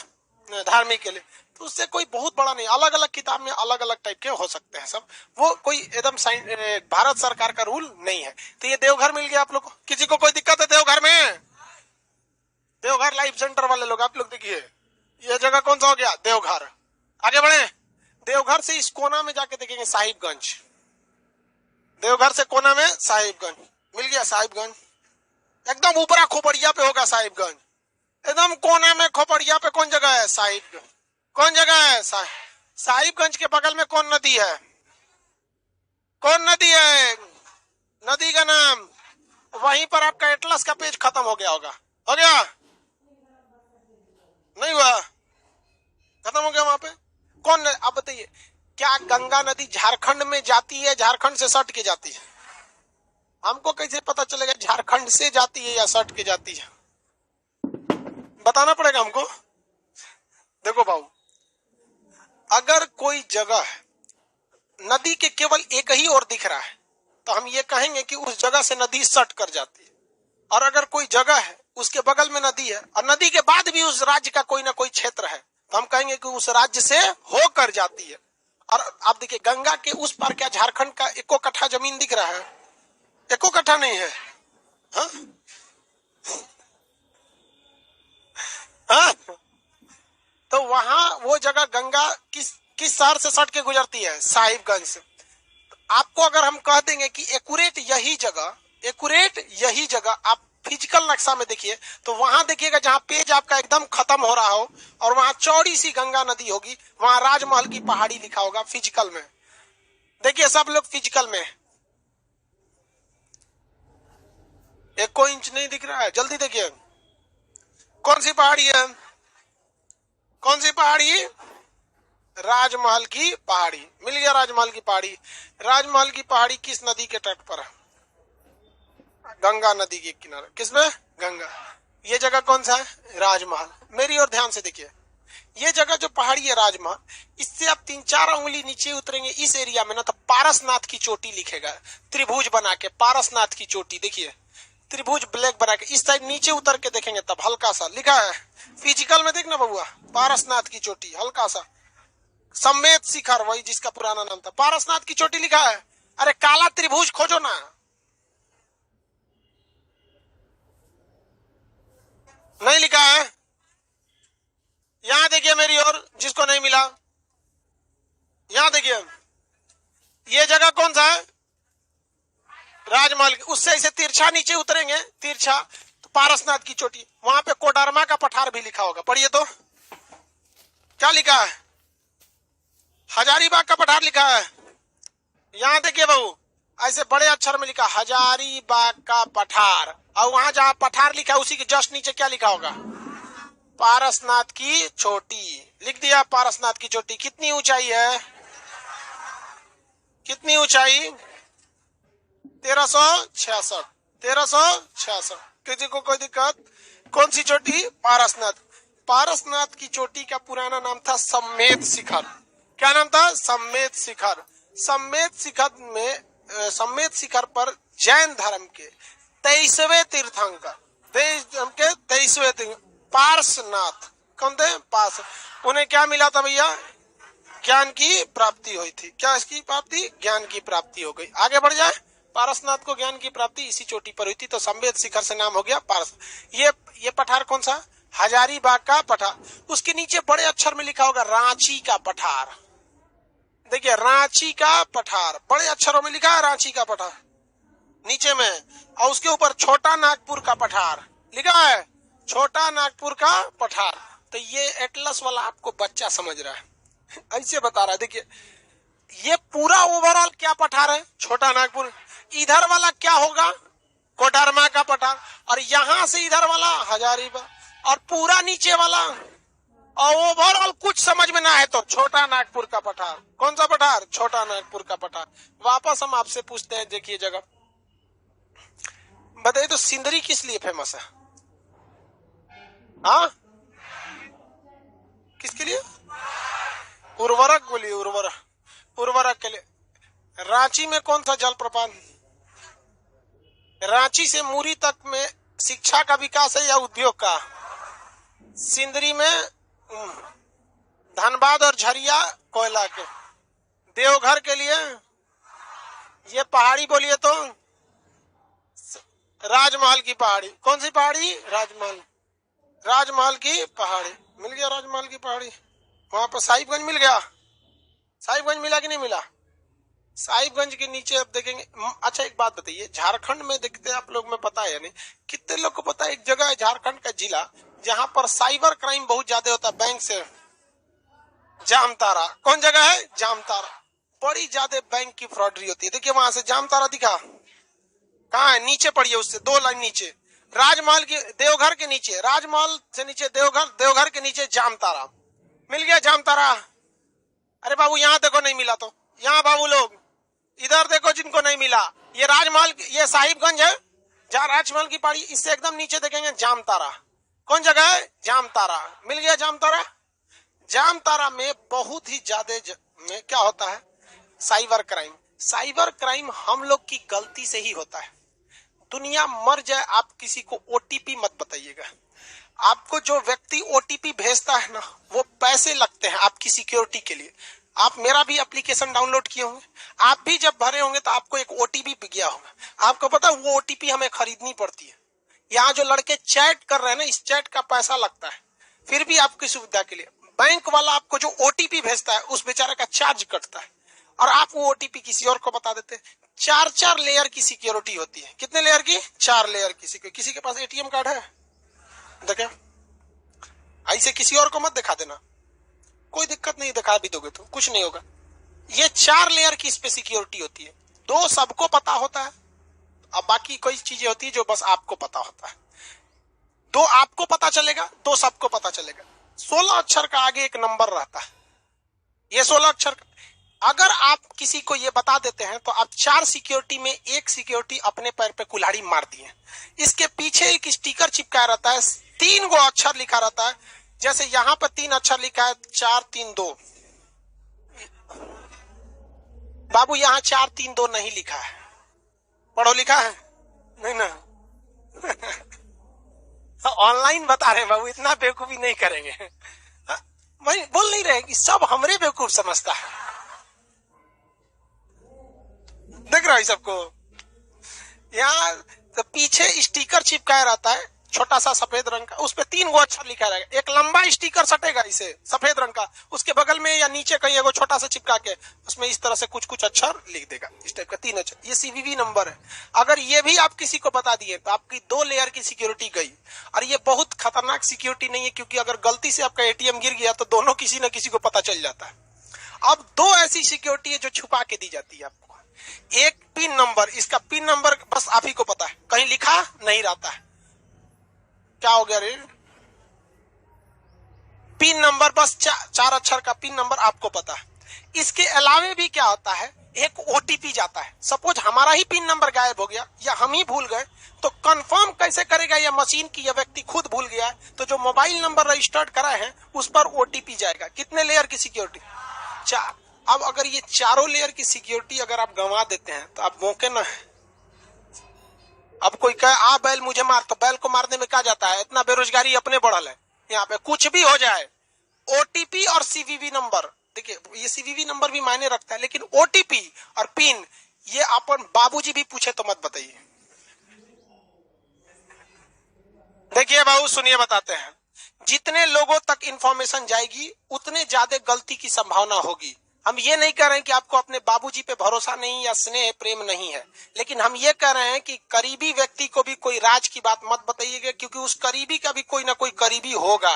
धार्मिक के लिए, तो उससे कोई बहुत बड़ा नहीं, अलग अलग किताब में अलग अलग टाइप के हो सकते हैं सब, वो कोई एकदम भारत सरकार का रूल नहीं है। तो ये देवघर मिल गया आप लोग को, किसी को कोई दिक्कत है देवघर में, देवघर लाइफ सेंटर वाले लोग आप लोग देखिए ये जगह कौन सा हो गया, देवघर। आगे बढ़े, देवघर से इस कोना में जाके देखेंगे साहिबगंज, देवघर से कोना में साहिबगंज मिल गया, साहिबगंज एकदम ऊपरा खोपड़िया पे होगा साहिबगंज, एकदम कोने में खोपड़िया पे कौन जगह है, साहिबगंज। कौन जगह है, साहिबगंज के बगल में कौन नदी है, कौन नदी है, नदी का नाम, वहीं पर आपका एटलस का पेज खत्म हो गया होगा, हो गया नहीं हुआ, खत्म हो गया वहां पे। कौन, अब बताइए क्या गंगा नदी झारखंड में जाती है, झारखंड से सट के जाती है, हमको कैसे पता चलेगा झारखंड से जाती है या सट के जाती है, बताना पड़ेगा हमको। देखो बाबू, अगर कोई जगह है नदी के केवल एक ही ओर दिख रहा है तो हम ये कहेंगे कि उस जगह से नदी सट कर जाती है, और अगर कोई जगह है उसके बगल में नदी है और नदी के बाद भी उस राज्य का कोई ना कोई क्षेत्र है तो हम कहेंगे कि उस राज्य से होकर जाती है। और आप देखिए गंगा के उस पार क्या झारखंड का एको कट्ठा जमीन दिख रहा है, एको कट्ठा नहीं है, हाँ? हाँ? तो वहां वो जगह गंगा किस शहर से सट के गुजरती है, साहिबगंज से। आपको अगर हम कह देंगे कि एक्यूरेट यही जगह आप फिजिकल नक्शा में देखिए तो वहां देखिएगा जहां पेज आपका एकदम खत्म हो रहा हो और वहां चौड़ी सी गंगा नदी होगी, वहां राजमहल की पहाड़ी लिखा होगा फिजिकल में। देखिए सब लोग फिजिकल में, एक कोई इंच नहीं दिख रहा है, जल्दी देखिए कौन सी पहाड़ी है, कौन सी पहाड़ी, राजमहल की पहाड़ी मिल गया, राजमहल की पहाड़ी। राजमहल की पहाड़ी किस नदी के तट पर है, गंगा नदी के किनारे, किसमें, गंगा। ये जगह कौन सा है, राजमहल। मेरी ओर ध्यान से देखिए, ये जगह जो पहाड़ी है राजमहल, इससे आप 3-4 उंगली नीचे उतरेंगे इस एरिया में ना तो पारसनाथ की चोटी लिखेगा, त्रिभुज बना के पारसनाथ की चोटी, देखिए त्रिभुज ब्लैक बना के, इस साइड नीचे उतर के देखेंगे तब हल्का सा लिखा है, फिजिकल में देखना बबुआ, पारसनाथ की चोटी हल्का सा, सम्मेद शिखर, वही जिसका पुराना नाम था। पारसनाथ की चोटी लिखा है। अरे काला त्रिभुज खोजो ना, नहीं लिखा है। यहां देखिए मेरी ओर, जिसको नहीं मिला यहां देखिए, ये जगह कौन सा है? राजमहल। उससे ऐसे तिरछा नीचे उतरेंगे, तिरछा तो पारसनाथ की चोटी, वहां पे कोडरमा का पठार भी लिखा होगा, पढ़िए तो क्या लिखा है? हजारीबाग का पठार लिखा है। यहां देखिए बहू, ऐसे बड़े अक्षर में लिखा हजारीबाग का पठार, और वहां जहां पठार लिखा है उसी के जस्ट नीचे क्या लिखा होगा? पारसनाथ की चोटी लिख दिया। पारसनाथ की चोटी कितनी ऊंचाई है? कितनी ऊंचाई? 1366। 1366। किसी को कोई दिक्कत? कौन सी चोटी? पारसनाथ। पारसनाथ की चोटी का पुराना नाम था सम्मेद शिखर। क्या नाम था? सम्मेद शिखर। सम्मेद शिखर में सम्मेद शिखर पर जैन धर्म के 23वें तीर्थंकर, 23वें तीर्थ पार्श्वनाथ कौन थे? पार्श। उन्हें क्या मिला था भैया? ज्ञान की प्राप्ति हुई थी। क्या इसकी प्राप्ति? ज्ञान की प्राप्ति हो गई। आगे बढ़ जाए। पारसनाथ को ज्ञान की प्राप्ति इसी चोटी पर हुई थी, तो सम्मेद शिखर से नाम हो गया पारस। ये पठार कौन सा? हजारीबाग का पठार। उसके नीचे बड़े अक्षर में लिखा होगा रांची का पठार। देखिए रांची का पठार बड़े अक्षरों में लिखा है, रांची का पठार नीचे में, और उसके ऊपर छोटा नागपुर का पठार लिखा है, छोटा नागपुर का पठार। तो ये एटलस वाला आपको बच्चा समझ रहा है, ऐसे बता रहा है। देखिए ये पूरा ओवरऑल क्या पठार है? छोटा नागपुर। इधर वाला क्या होगा? कोडरमा का पठार। और यहां से इधर वाला हजारीबाग, और पूरा नीचे वाला, और ओवरऑल कुछ समझ में ना है तो छोटा नागपुर का पठार। कौन सा पठार? छोटा नागपुर का पठार। वापस हम आपसे पूछते हैं, देखिए जगह बताइए तो, सिंदरी किस लिए फेमस है? हाँ किसके लिए? उर्वरक बोलिए, उर्वरक। उर्वरक के लिए। रांची में कौन सा जलप्रपात? रांची से मुरी तक में शिक्षा का विकास है या उद्योग का? सिंदरी में धनबाद और झरिया कोयला के। देवघर के लिए ये पहाड़ी बोलिए तो राजमहल की पहाड़ी। कौन सी पहाड़ी? राजमहल। राजमहल की पहाड़ी मिल गया, राजमहल की पहाड़ी। वहां पर साहिबगंज मिल गया। साहिबगंज मिला कि नहीं मिला? साहिबगंज के नीचे अब देखेंगे। अच्छा एक बात बताइए, झारखंड में देखते हैं आप लोग, में पता है या नहीं? कितने लोग को पता है एक जगह है झारखंड का जिला जहां पर साइबर क्राइम बहुत ज्यादा होता है बैंक से? जामतारा। कौन जगह है? जामतारा। बड़ी ज्यादा बैंक की फ्रॉडरी होती है। देखिए वहां से जामतारा दिखा, कहाँ है? नीचे पढ़िए, उससे 2 लाइन नीचे। राजमहल की, देवघर के नीचे, राजमहल से नीचे देवघर, देवघर के नीचे जामतारा। मिल गया जामतारा। अरे बाबू यहाँ देखो नहीं मिला तो, यहाँ बाबू लोग इधर देखो जिनको नहीं मिला। ये राजमहल, ये साहिबगंज है जहाँ राजमहल की पहाड़ी, इससे एकदम नीचे देखेंगे जामतारा। कौन जगह है? जामतारा। मिल गया जामतारा। जामतारा में बहुत ही ज्यादा में क्या होता है? Cyber crime. साइबर क्राइम हम लोग की गलती से ही होता है। दुनिया मर जाए, आप किसी को ओटीपी मत बताइएगा। आपको जो व्यक्ति ओटीपी भेजता है ना, वो पैसे लगते हैं आपकी सिक्योरिटी के लिए। आप मेरा भी एप्लीकेशन डाउनलोड किए होंगे, आप भी जब भरे होंगे तो आपको एक ओटीपी गया होगा। आपको पता है वो ओटीपी हमें खरीदनी पड़ती है। यहाँ जो लड़के चैट कर रहे हैं ना, इस चैट का पैसा लगता है, फिर भी आपकी सुविधा के लिए। बैंक वाला आपको जो ओटीपी भेजता है उस बेचारे का चार्ज कटता है, और आप वो ओटीपी किसी और को बता देते हैं। 4 लेयर की सिक्योरिटी होती है। कितने लेयर की? 4 लेयर की सिक्योरिटी। किसी के पास एटीएम कार्ड है? देखे, ऐसे किसी और को मत दिखा देना, कोई दिक्कत नहीं, दिखा भी दोगे तो कुछ नहीं होगा। ये 4 लेयर की इस पे सिक्योरिटी होती है। 2 सबको पता होता है, अब बाकी कोई चीजें होती है जो बस आपको पता होता है। 2 आपको पता चलेगा, 2 सबको पता चलेगा। 16 अक्षर का आगे एक नंबर रहता है। ये 16 अक्षर का अगर आप किसी को ये बता देते हैं तो आप 4 सिक्योरिटी में 1 सिक्योरिटी अपने पैर पे कुल्हाड़ी मार दिए। इसके पीछे एक स्टिकर चिपकाया रहता है, 3 गो अक्षर लिखा रहता है। जैसे यहां पर 3 अक्षर लिखा है, 4 3 2। बाबू यहाँ 4 3 2 नहीं लिखा है, पढ़ो लिखा है नहीं ना? ऑनलाइन बता रहे हैं बाबू, इतना बेवकूफी नहीं करेंगे। वही बोल नहीं रहे कि सब हमरे बेवकूफ समझता है। देख रहा है सबको। यहाँ तो पीछे स्टिकर चिपकाया रहता है छोटा सा सफेद रंग का, उस पे 3 गो अक्षर लिखा रहेगा। एक लंबा स्टिकर सटेगा इसे सफेद रंग का, उसके बगल में या नीचे कहीं एगो छोटा सा चिपका के उसमें इस तरह से कुछ कुछ अक्षर लिख देगा, इस टाइप का 3 अक्षर। ये सीवीवी नंबर है। अगर ये भी आप किसी को बता दिए तो आपकी 2 लेयर की सिक्योरिटी गई। और ये बहुत खतरनाक सिक्योरिटी नहीं है, क्योंकि अगर गलती से आपका एटीएम गिर गया तो दोनों किसी न किसी को पता चल जाता है। अब 2 ऐसी सिक्योरिटी है जो छुपा के दी जाती है आपको। एक पिन नंबर, इसका पिन नंबर बस आप ही को पता है, कहीं लिखा नहीं रहता है। क्या हो गया रे? पिन नंबर बस 4 अक्षर का पिन नंबर आपको पता है। इसके अलावे भी क्या होता है, एक ओटीपी जाता है। सपोज हमारा ही पिन नंबर गायब हो गया या हम ही भूल गए, तो कंफर्म कैसे करेगा या मशीन की या व्यक्ति खुद भूल गया, तो जो मोबाइल नंबर रजिस्टर्ड कराए हैं उस पर ओटीपी जाएगा। कितने लेयर की सिक्योरिटी? 4। अब अगर ये चारों लेयर की सिक्योरिटी अगर आप गंवा देते हैं तो आप मौके ना है। अब कोई कहे आ बैल मुझे मार, तो बैल को मारने में क्या जाता है? इतना बेरोजगारी अपने बढ़ल है यहाँ पे। कुछ भी हो जाए, ओटीपी और सीवीवी नंबर, देखिए ये सीवीवी नंबर भी मायने रखता है, लेकिन ओटीपी और पिन ये अपन बाबूजी भी पूछे तो मत बताइए। देखिए बाबू सुनिए, बताते हैं। जितने लोगों तक इंफॉर्मेशन जाएगी उतने ज्यादा गलती की संभावना होगी। हम ये नहीं कह रहे हैं कि आपको अपने बाबूजी पे भरोसा नहीं या स्नेह प्रेम नहीं है, लेकिन हम ये कह रहे हैं कि करीबी व्यक्ति को भी कोई राज की बात मत बताइएगा, क्योंकि उस करीबी का भी कोई ना कोई करीबी होगा।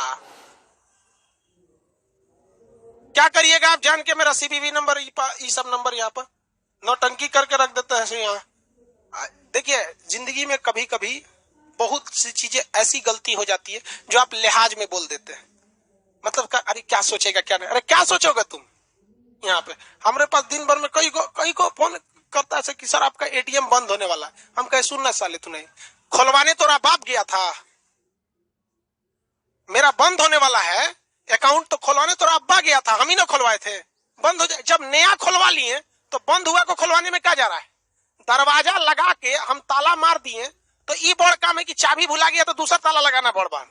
क्या करिएगा आप जान के? मेरा सीवीवी नंबर, ये सब नंबर यहाँ पर नौटंकी करके रख देते हैं यहाँ। देखिए जिंदगी में कभी कभी बहुत सी चीजें ऐसी गलती हो जाती है जो आप लिहाज में बोल देते हैं। मतलब अरे क्या सोचेगा क्या नहीं, अरे क्या सोचोगे तुम। यहाँ पे हमारे पास दिन भर में कई को फोन करता है कि सर आपका एटीएम बंद होने वाला है। हम कहे सुनना साले, तू नहीं खुलवाने तो बाप गया था, मेरा बंद होने वाला है अकाउंट, तो खुलवाने तो अब्बा गया था, हम ही ना खुलवाए थे। बंद हो जाए, जब नया खुलवा लिए तो बंद हुआ को खुलवाने में क्या जा रहा है? दरवाजा लगा के हम ताला मार दिए तो ये बड़ काम है कि चाबी भुला गया तो दूसरा ताला लगाना बड़ बात।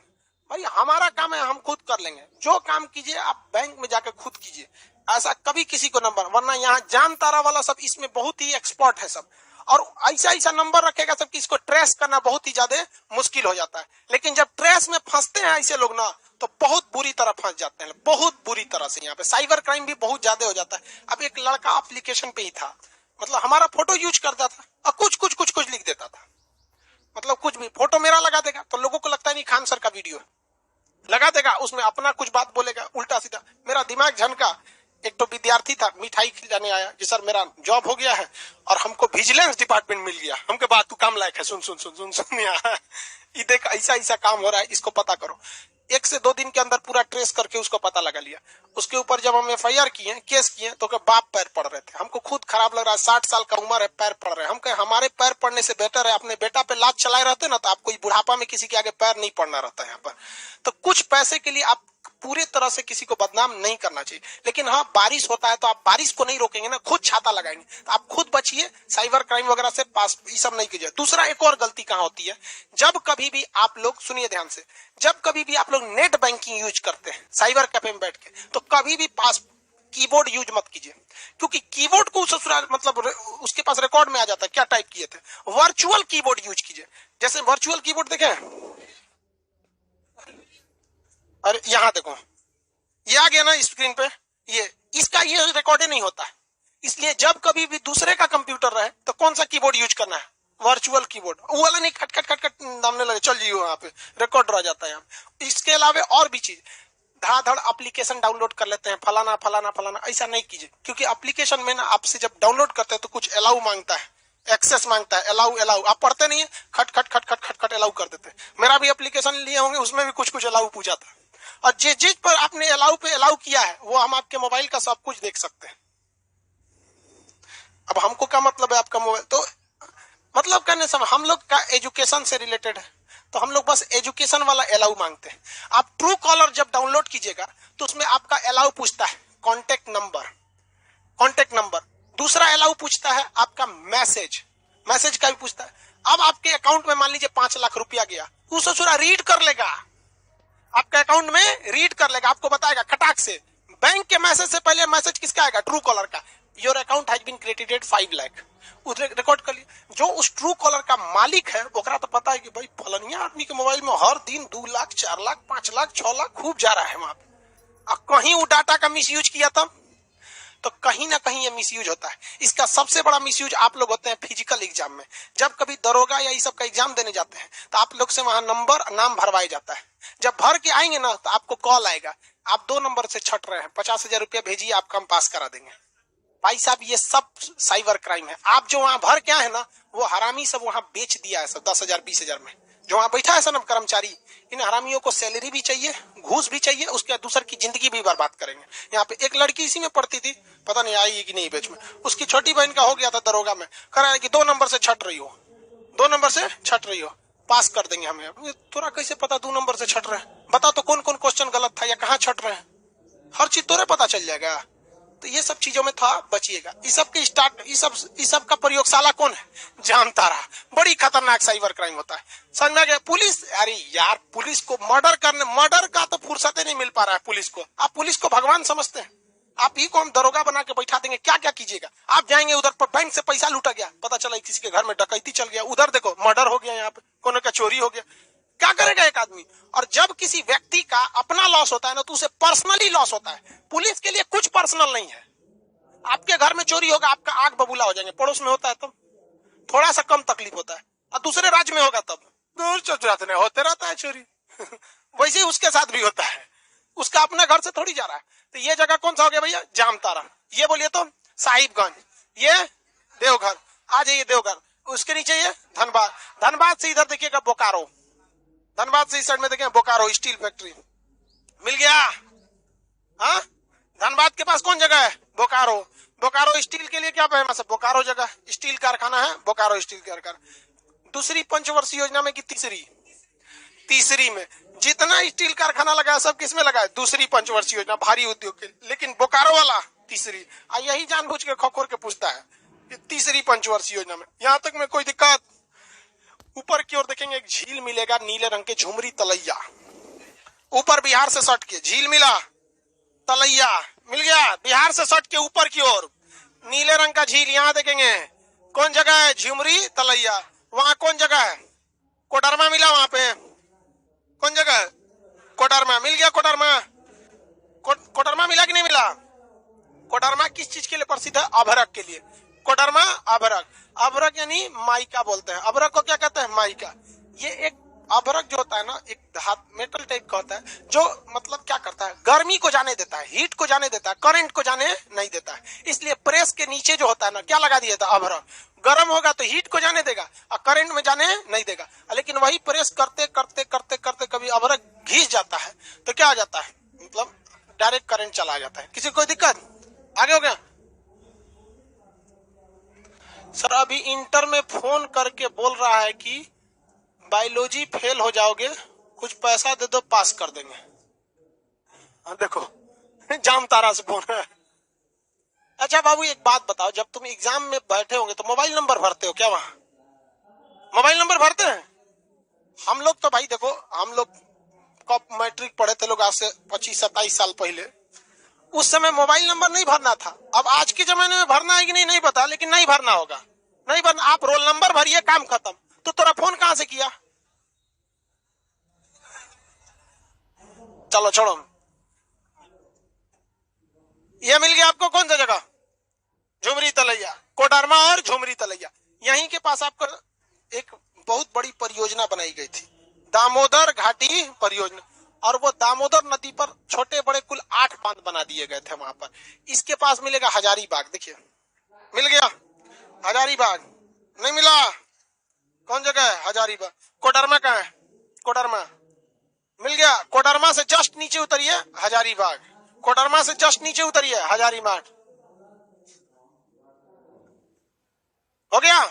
भाई हमारा काम है, हम खुद कर लेंगे। जो काम कीजिए आप बैंक में जाकर खुद कीजिए, ऐसा कभी किसी को नंबर, वरना यहाँ जान तारा वाला सब इसमें बहुत ही एक्सपर्ट है सब, और ऐसा ऐसा नंबर रखेगा सब कि इसको ट्रेस करना बहुत ही ज्यादा मुश्किल हो जाता है। लेकिन जब ट्रेस में फंसते हैं ऐसे लोग ना, तो बहुत बुरी तरह फंस जाते हैं, बहुत बुरी तरह से। यहाँ पे साइबर क्राइम भी बहुत ज्यादा हो जाता है। अब एक लड़का एप्लीकेशन पे ही था, मतलब हमारा फोटो यूज करता था और कुछ लिख देता था, मतलब कुछ भी फोटो मेरा लगा देगा तो लोगों को लगता नहीं खान सर का वीडियो है, लगा देगा उसमें अपना कुछ बात बोलेगा उल्टा सीधा। मेरा दिमाग झनका। एक तो विद्यार्थी था, मिठाई खिलाने आया कि सर मेरा जॉब हो गया है और हमको विजिलेंस डिपार्टमेंट मिल गया। हमके बात तू काम लायक है, सुन ये देख ऐसा ऐसा काम हो रहा है, इसको पता करो। 1 से 2 दिन के अंदर पूरा ट्रेस करके उसको पता लगा लिया। उसके ऊपर जब हम एफआईआर किए, केस किए, तो बाप पैर पड़ रहे थे। हमको खुद खराब लग रहा है, 60 साल का उम्र है, पैर पड़ रहे हैं। हम कहे हमारे पैर पड़ने से बेटर है अपने बेटा पे लात चलाए रहते ना, तो आपको बुढ़ापा में किसी के आगे पैर नहीं पड़ना रहता है यहाँ पर। तो कुछ पैसे के लिए आप पूरी तरह से किसी को बदनाम नहीं करना चाहिए। लेकिन हाँ, बारिश होता है तो आप बारिश को नहीं रोकेंगे ना, खुद छाता लगाएंगे, तो आप खुद बचिए। साइबर क्राइम वगैरह से पास ये सब नहीं कीजिए। दूसरा एक और गलती कहाँ होती है, जब कभी भी आप लोग, सुनिए ध्यान से, जब कभी भी आप लोग नेट बैंकिंग यूज करते हैं साइबर कैफे में बैठ के, तो कभी भी पास कीबोर्ड यूज मत कीजिए, क्योंकि कीबोर्ड को ससुराल मतलब उसके पास रिकॉर्ड में आ जाता है क्या टाइप किए थे। वर्चुअल कीबोर्ड यूज कीजिए। जैसे वर्चुअल कीबोर्ड देखें, अरे यहाँ देखो ये आ गया ना स्क्रीन पे, ये इसका ये रिकॉर्ड नहीं होता है। इसलिए जब कभी भी दूसरे का कंप्यूटर रहे तो कौन सा कीबोर्ड यूज करना है, वर्चुअल कीबोर्ड। वो वाला नहीं खट खट खट खट नामने लगे, चल जी वहां पे रिकॉर्ड रह जाता है यहाँ। इसके अलावा और भी चीज, धड़ाधड़ एप्लीकेशन डाउनलोड कर लेते हैं, फलाना फलाना फलाना, ऐसा नहीं कीजिए। क्योंकि एप्लीकेशन में ना आपसे जब डाउनलोड करते हैं तो कुछ अलाउ मांगता है, एक्सेस मांगता है, अलाउ आप पढ़ते नहीं है, खट खट खट खट खट खट अलाउ कर देते हैं। मेरा भी एप्लीकेशन लिए होंगे, उसमें भी कुछ अलाउ पूछा था, और जिस चीज पर आपने अलाउ पे अलाउ किया है वो हम आपके मोबाइल का सब कुछ देख सकते हैं। अब हमको क्या मतलब है आपका मोबाइल, तो मतलब कहने से हम लोग का एजुकेशन से रिलेटेड है, तो हम लोग बस एजुकेशन वाला अलाउ मांगते हैं। आप ट्रू कॉलर जब डाउनलोड कीजिएगा तो उसमें आपका अलाउ पूछता है कॉन्टेक्ट नंबर। दूसरा अलाउ पूछता है आपका मैसेज का भी पूछता है। अब आपके अकाउंट में मान लीजिए 5 लाख रुपया गया, वो ससुरा रीड कर लेगा, आपके अकाउंट में रीड कर लेगा, आपको बताएगा खटाक से। बैंक के मैसेज से पहले मैसेज किसका आएगा? ट्रू कॉलर का। Your account has been credited 5 lakh. उधर रिकॉर्ड कर लिया। जो उस ट्रू कॉलर का मालिक है ओकरा तो पता है कि भाई फलनिया आदमी के मोबाइल में हर दिन 2 लाख 4 लाख 5 लाख 6 लाख खूब जा रहा है वहां पे। कहीं वो डाटा का मिसयूज किया तब तो कहीं ना कहीं ये मिसयूज होता है। इसका सबसे बड़ा मिसयूज आप लोग होते हैं फिजिकल एग्जाम में। जब कभी दरोगा या ये सब का एग्जाम देने जाते हैं तो आप लोग से वहां नंबर नाम भरवाया जाता है। जब भर के आएंगे ना तो आपको कॉल आएगा, आप 2 नंबर से छट रहे हैं, 50,000 रुपया भेजिए, आपका हम पास करा देंगे। भाई साहब ये सब साइबर क्राइम है। आप जो वहां भर के आए हैं ना वो हरामी सब वहां बेच दिया है सब 10,000 20,000 में। जो वहां बैठा है सब कर्मचारी, इन हरामियों को सैलरी भी चाहिए, घूस भी चाहिए, उसके बाद दूसर की जिंदगी भी बर्बाद करेंगे। यहाँ पे एक लड़की इसी में पढ़ती थी, पता नहीं आई कि नहीं बीच में, उसकी छोटी बहन का हो गया था दरोगा में, कह रहा है कि 2 नंबर से छट रही हो, 2 नंबर से छट रही हो, पास कर देंगे हमें। तोरा कैसे पता 2 नंबर से छट रहे हैं? बता तो कौन कौन क्वेश्चन गलत था या कहाँ छट रहे हैं, हर चीज तोरे पता चल जाएगा। तो ये सब चीजों में था बचिएगा। इस सब के स्टार्ट इस सब का प्रयोगशाला कौन है? जामताड़ा। बड़ी खतरनाक साइबर क्राइम होता है। समझ में गया? पुलिस, अरे यार पुलिस को मर्डर का तो फुर्सत ही नहीं मिल पा रहा है पुलिस को। आप पुलिस को भगवान समझते हैं? आप ही को हम दरोगा बना के बैठा देंगे, क्या क्या कीजिएगा? आप जाएंगे उधर पर बैंक से पैसा लूटा गया, पता चला किसी के घर में डकैती चल गया, उधर देखो मर्डर हो गया, यहाँ पे कोनो का चोरी हो गया, क्या करेगा एक आदमी? और जब किसी व्यक्ति का अपना लॉस होता है ना तो उसे पर्सनली लॉस होता है। पुलिस के लिए कुछ पर्सनल नहीं है। आपके घर में चोरी होगा, आपका आग बबूला हो जाएंगे। पड़ोस में होता है तब थोड़ा सा कम तकलीफ होता है, और दूसरे राज्य में होगा तब दूर चल होते रहता है चोरी। वैसे ही उसके साथ भी होता है, उसका अपने घर से थोड़ी जा रहा है। तो ये जगह कौन सा हो गया भैया? जामताड़ा। ये बोलिए तो साहिबगंज, ये देवघर, आ जाइए देवघर, उसके नीचे ये धनबाद, धनबाद से इधर देखिएगा बोकारो, धनबाद से इस साइड में देखिए बोकारो स्टील फैक्ट्री मिल गया। हाँ, धनबाद के पास कौन जगह है? बोकारो। बोकारो स्टील के लिए क्या फेमस है? बोकारो जगह स्टील कारखाना है, बोकारो स्टील कारखाना। दूसरी पंचवर्षीय योजना में की तीसरी में जितना स्टील कारखाना लगा है सब किस में लगा है? दूसरी पंचवर्षीय योजना, भारी उद्योग के। लेकिन बोकारो वाला तीसरी, यही जानबूझ के खखोर के पूछता है तीसरी पंचवर्षीय योजना में। यहां तक में कोई दिक्कत? ऊपर की ओर देखेंगे एक झील मिलेगा नीले रंग के, झुमरी तलैया। ऊपर बिहार से सट के झील मिला, तलैया मिल गया। बिहार से सट के ऊपर की ओर नीले रंग का झील, यहाँ देखेंगे कौन जगह है? झुमरी तलैया। वहां कौन जगह है? कोडरमा मिला। वहां पे कौन जगह है? कोडरमा मिल गया। कोडरमा मिला कि नहीं मिला? कोडरमा किस चीज के लिए प्रसिद्ध है? अभरक के लिए। कोडरमा अभरक, अभरक यानी माइका बोलते हैं। अभरक को क्या कहते हैं? माइका। ये एक अभरक जो होता है ना, एक धातु मेटल टाइप का होता है जो मतलब क्या करता है? गर्मी को जाने देता है, हीट को जाने देता है, करंट को जाने नहीं देता है। इसलिए प्रेस के नीचे जो होता है ना, क्या लगा दिया था? अभरक। गर्म होगा तो हीट को जाने देगा और करंट में जाने नहीं देगा। लेकिन वही प्रेस करते करते करते करते कभी अभरक घिस जाता है तो क्या हो जाता है? मतलब डायरेक्ट करंट चला जाता है। किसी को कोई दिक्कत? आगे हो गया सर। अभी इंटर में फोन करके बोल रहा है कि बायोलॉजी फेल हो जाओगे, कुछ पैसा दे दो पास कर देंगे। देखो जामताड़ा से फोन है। अच्छा बाबू एक बात बताओ, जब तुम एग्जाम में बैठे होंगे तो मोबाइल नंबर भरते हो क्या? वहां मोबाइल नंबर भरते हैं? हम लोग तो भाई देखो, हम लोग कब मैट्रिक पढ़े थे लोग, आज से 25-27 साल पहले, उस समय मोबाइल नंबर नहीं भरना था। अब आज के जमाने में भरना है कि नहीं पता, लेकिन नहीं भरना होगा, नहीं भरना। आप रोल नंबर भरिए, काम खत्म। तो तेरा फोन कहां से किया? चलो छोड़ो। ये मिल गया आपको कौन सा जगह? झुमरी तलैया, कोडरमा और झुमरी तलैया। यहीं के पास आपको एक बहुत बड़ी परियोजना बनाई गई थी, दामोदर घाटी परियोजना। और वो दामोदर नदी पर छोटे बड़े कुल 8 बांध बना दिए गए थे वहां पर। इसके पास मिलेगा हजारीबाग, देखिए मिल गया हजारीबाग। नहीं मिला? कौन जगह है? हजारीबाग। कोडरमा कहाँ है? कोडरमा मिल गया। कोडरमा से जस्ट नीचे उतरिए हजारीबाग, कोडरमा से जस्ट नीचे उतरिए हजारीबाग। हो गया?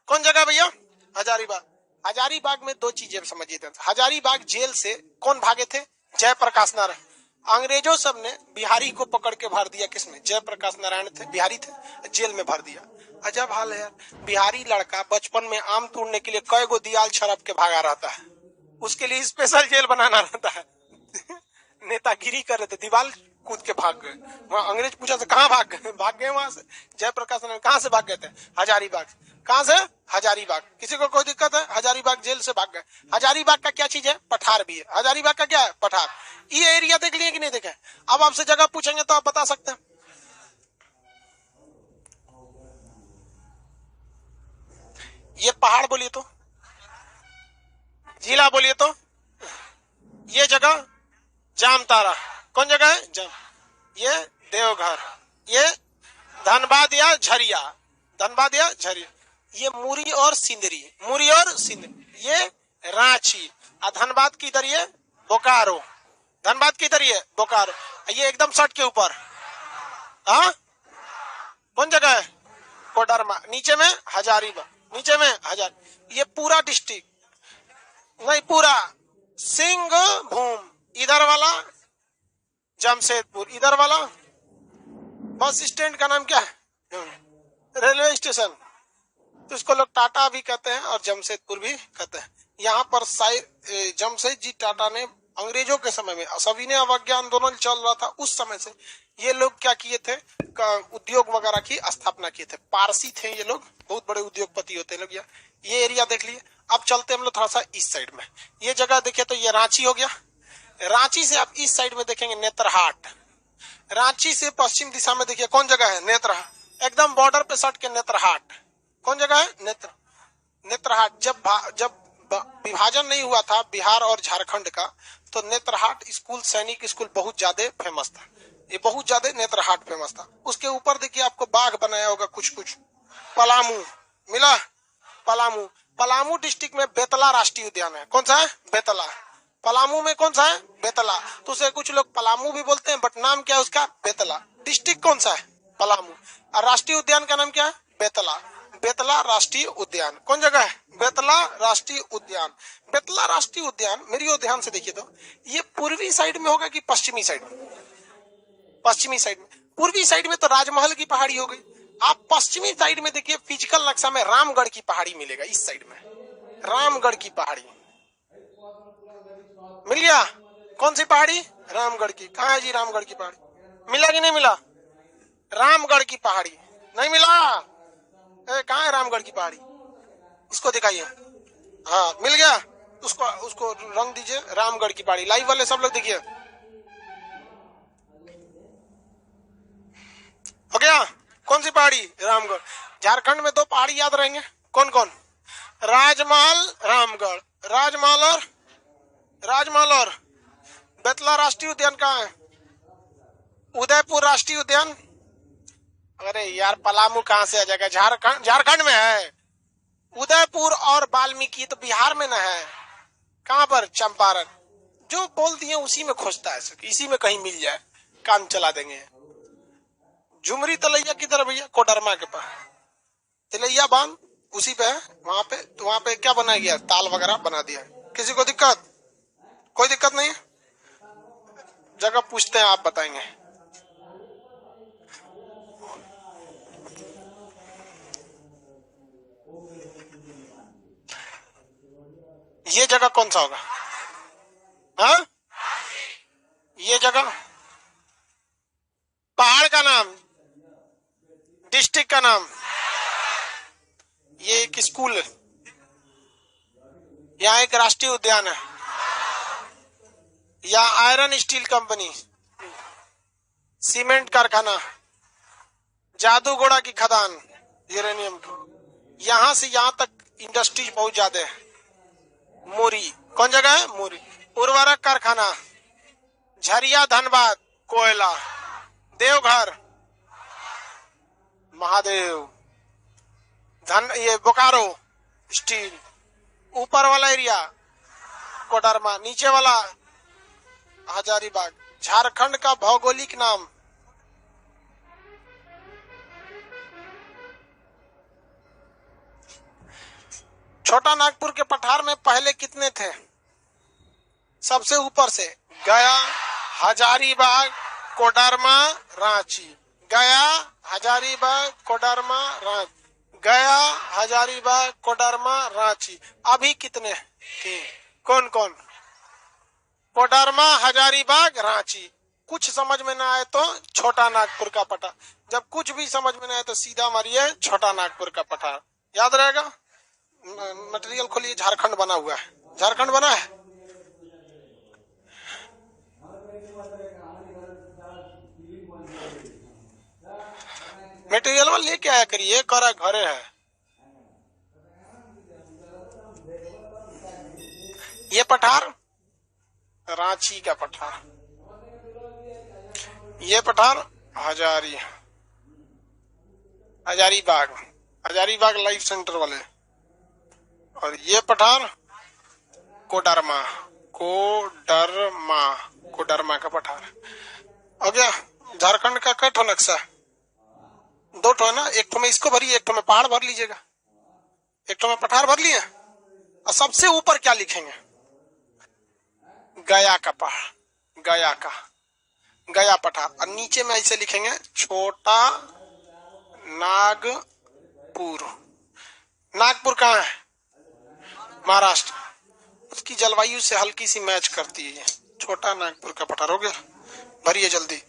कौन जगह भैया? हजारीबाग। हजारीबाग में 2 चीजें समझिए। हजारीबाग जेल से कौन भागे थे? जयप्रकाश नारायण। अंग्रेजों सब ने बिहारी को पकड़ के भर दिया किसमें? जयप्रकाश नारायण थे, बिहारी थे, जेल में भर दिया। अजब हाल है यार। बिहारी लड़का बचपन में आम तोड़ने के लिए कई गो दियाल छरप के भागा रहता है, उसके लिए स्पेशल जेल बनाना रहता है। नेतागिरी कर रहे थे, दीवार कूद के भाग गए। वहां अंग्रेज पूछा तो कहाँ भाग गए वहां से। जयप्रकाश नारायण कहाँ से भाग गए थे? हजारीबाग। कहाँ से? हजारीबाग। किसी को कोई दिक्कत है? हजारीबाग जेल से भाग गए। हजारीबाग का क्या चीज है? पठार भी है। हजारीबाग का क्या है? पठार। ये एरिया देख लिए कि नहीं देखे? अब आपसे जगह पूछेंगे तो आप बता सकते हैं। ये पहाड़ बोलिए तो, जिला बोलिए तो, ये जगह जामताड़ा। कौन जगह है? जाम। ये देवघर, ये धनबाद या झरिया, धनबाद या झरिया। ये मुरी और सिंदरी, मुरी और सिंदरी। ये रांची। और धनबाद की इधर ये बोकारो, धनबाद की इधर ये बोकारो। ये एकदम सट के ऊपर, हाँ कौन जगह है? कोडरमा। नीचे में हजारीबाग, नीचे में हजार। ये पूरा डिस्ट्रिक्ट नहीं, पूरा सिंहभूम। इधर वाला जमशेदपुर, इधर वाला बस स्टैंड का नाम क्या है? Railway station. तो इसको लोग टाटा भी कहते हैं और जमशेदपुर भी कहते हैं। यहाँ पर जमशेद जी टाटा ने अंग्रेजों के समय में, सविनय अवज्ञा आंदोलन चल रहा था उस समय से, ये लोग क्या किए थे? उद्योग वगैरह की स्थापना किए थे। पारसी थे ये लोग, बहुत बड़े उद्योगपति होते हैं लोग। ये एरिया देख लिए। अब चलते हम लोग थोड़ा सा इस साइड में। ये जगह देखिए तो ये रांची हो गया। रांची से आप इस साइड में देखेंगे नेत्रहाट। रांची से पश्चिम दिशा में देखिए कौन जगह है? नेत्रहाट। एकदम बॉर्डर पे सट के नेत्रहाट। कौन जगह है? नेत्रहाट। जब विभाजन नहीं हुआ था बिहार और झारखंड का, तो नेत्रहाट स्कूल, सैनिक स्कूल बहुत ज्यादा फेमस था। ये बहुत ज्यादा नेत्रहाट फेमस था। उसके ऊपर देखिए आपको बाग बनाया होगा कुछ कुछ। पलामू मिला, पलामू। पलामू डिस्ट्रिक्ट में बेतला राष्ट्रीय उद्यान है। कौन सा है? बेतला। पलामू में कौन सा है? बेतला। तो उसे कुछ लोग पलामू भी बोलते हैं, बट नाम क्या है उसका? बेतला। डिस्ट्रिक्ट कौन सा है? पलामू। और राष्ट्रीय उद्यान का नाम क्या है? बेतला। बेतला राष्ट्रीय उद्यान। कौन जगह है? बेतला राष्ट्रीय उद्यान। बेतला राष्ट्रीय उद्यान, मेरी ओर ध्यान से देखिए तो, ये पूर्वी साइड में होगा कि पश्चिमी साइड में? पश्चिमी साइड में। पूर्वी साइड में तो राजमहल की पहाड़ी हो गई। आप पश्चिमी साइड में देखिए, फिजिकल नक्शा में रामगढ़ की पहाड़ी मिलेगा। इस साइड में रामगढ़ की पहाड़ी मिल गया। कौन सी पहाड़ी? रामगढ़ की। कहाँ है जी रामगढ़ की पहाड़ी? मिला कि नहीं मिला? रामगढ़ की पहाड़ी नहीं मिला। कहाँ है रामगढ़ की पहाड़ी? इसको दिखाइए। हाँ मिल गया। उसको रंग दीजिए। रामगढ़ की पहाड़ी। लाइव वाले सब लोग देखिए, हो गया। कौन सी पहाड़ी? रामगढ़। झारखंड में दो पहाड़ी याद रहेंगे, कौन कौन? राजमहल, रामगढ़। राजमहल और बेतला राष्ट्रीय उद्यान कहाँ है? उदयपुर राष्ट्रीय उद्यान। अरे यार पलामू कहाँ से आ जाएगा? झारखंड में है। उदयपुर और वाल्मीकि तो बिहार में न है। कहाँ पर? चंपारण। जो बोल दिए उसी में खोजता है, इसी में कहीं मिल जाए काम चला देंगे। झुमरी तलैया किधर भैया? कोडरमा के पास तलैया बांध, उसी पे है। वहां पे तो वहां पे क्या बनाया गया? ताल वगैरह बना दिया। किसी को दिक्कत? कोई दिक्कत नहीं। जगह पूछते हैं, आप बताएंगे। ये जगह कौन सा होगा? हाँ ये जगह, पहाड़ का नाम, डिस्ट्रिक्ट का नाम, ये एक स्कूल है, यहाँ एक राष्ट्रीय उद्यान है, या आयरन स्टील कंपनी, सीमेंट कारखाना, जादूगोड़ा की खदान यूरेनियम की, यहां से यहां तक इंडस्ट्रीज बहुत ज्यादा है। मोरी। कौन जगह है? मोरी। उर्वरक कारखाना, झरिया धनबाद कोयला, देवघर महादेव, ये बोकारो स्टील, ऊपर वाला एरिया कोडरमा, नीचे वाला हजारीबाग। झारखंड का भौगोलिक नाम, छोटा नागपुर के पठार में पहले कितने थे? सबसे ऊपर से गया, हजारीबाग, कोडरमा, रांची। गया, हजारीबाग, कोडरमा, रांची। गया, हजारीबाग, कोडरमा, रांची। अभी कितने थे? कौन कौन? कोडरमा, हजारीबाग, रांची। कुछ समझ में ना आए तो छोटा नागपुर का पठार। जब कुछ भी समझ में ना आए तो सीधा मारिए छोटा नागपुर का पठार, याद रहेगा। मटेरियल खोलिए, झारखंड बना हुआ है, झारखंड बना है। मटेरियल में लेके आया करिए, करा घरे है। ये पठार रांची का पठार, ये पठार हजारीबाग, हजारीबाग लाइफ सेंटर वाले, और ये पठार कोडरमा, कोडरमा का पठार हो गया। झारखंड का कट हो नक्शा, दो ठो है ना, एक ठो में इसको भरिए, एक ठो में पहाड़ भर लीजिएगा, एक ठो में पठार भर लिए। और सबसे ऊपर क्या लिखेंगे? गया का पहाड़, गया पठार। और नीचे में ऐसे लिखेंगे छोटा नागपुर। नागपुर कहाँ है? महाराष्ट्र। उसकी जलवायु से हल्की सी मैच करती है ये। छोटा नागपुर का पठार हो गया, भरिए जल्दी।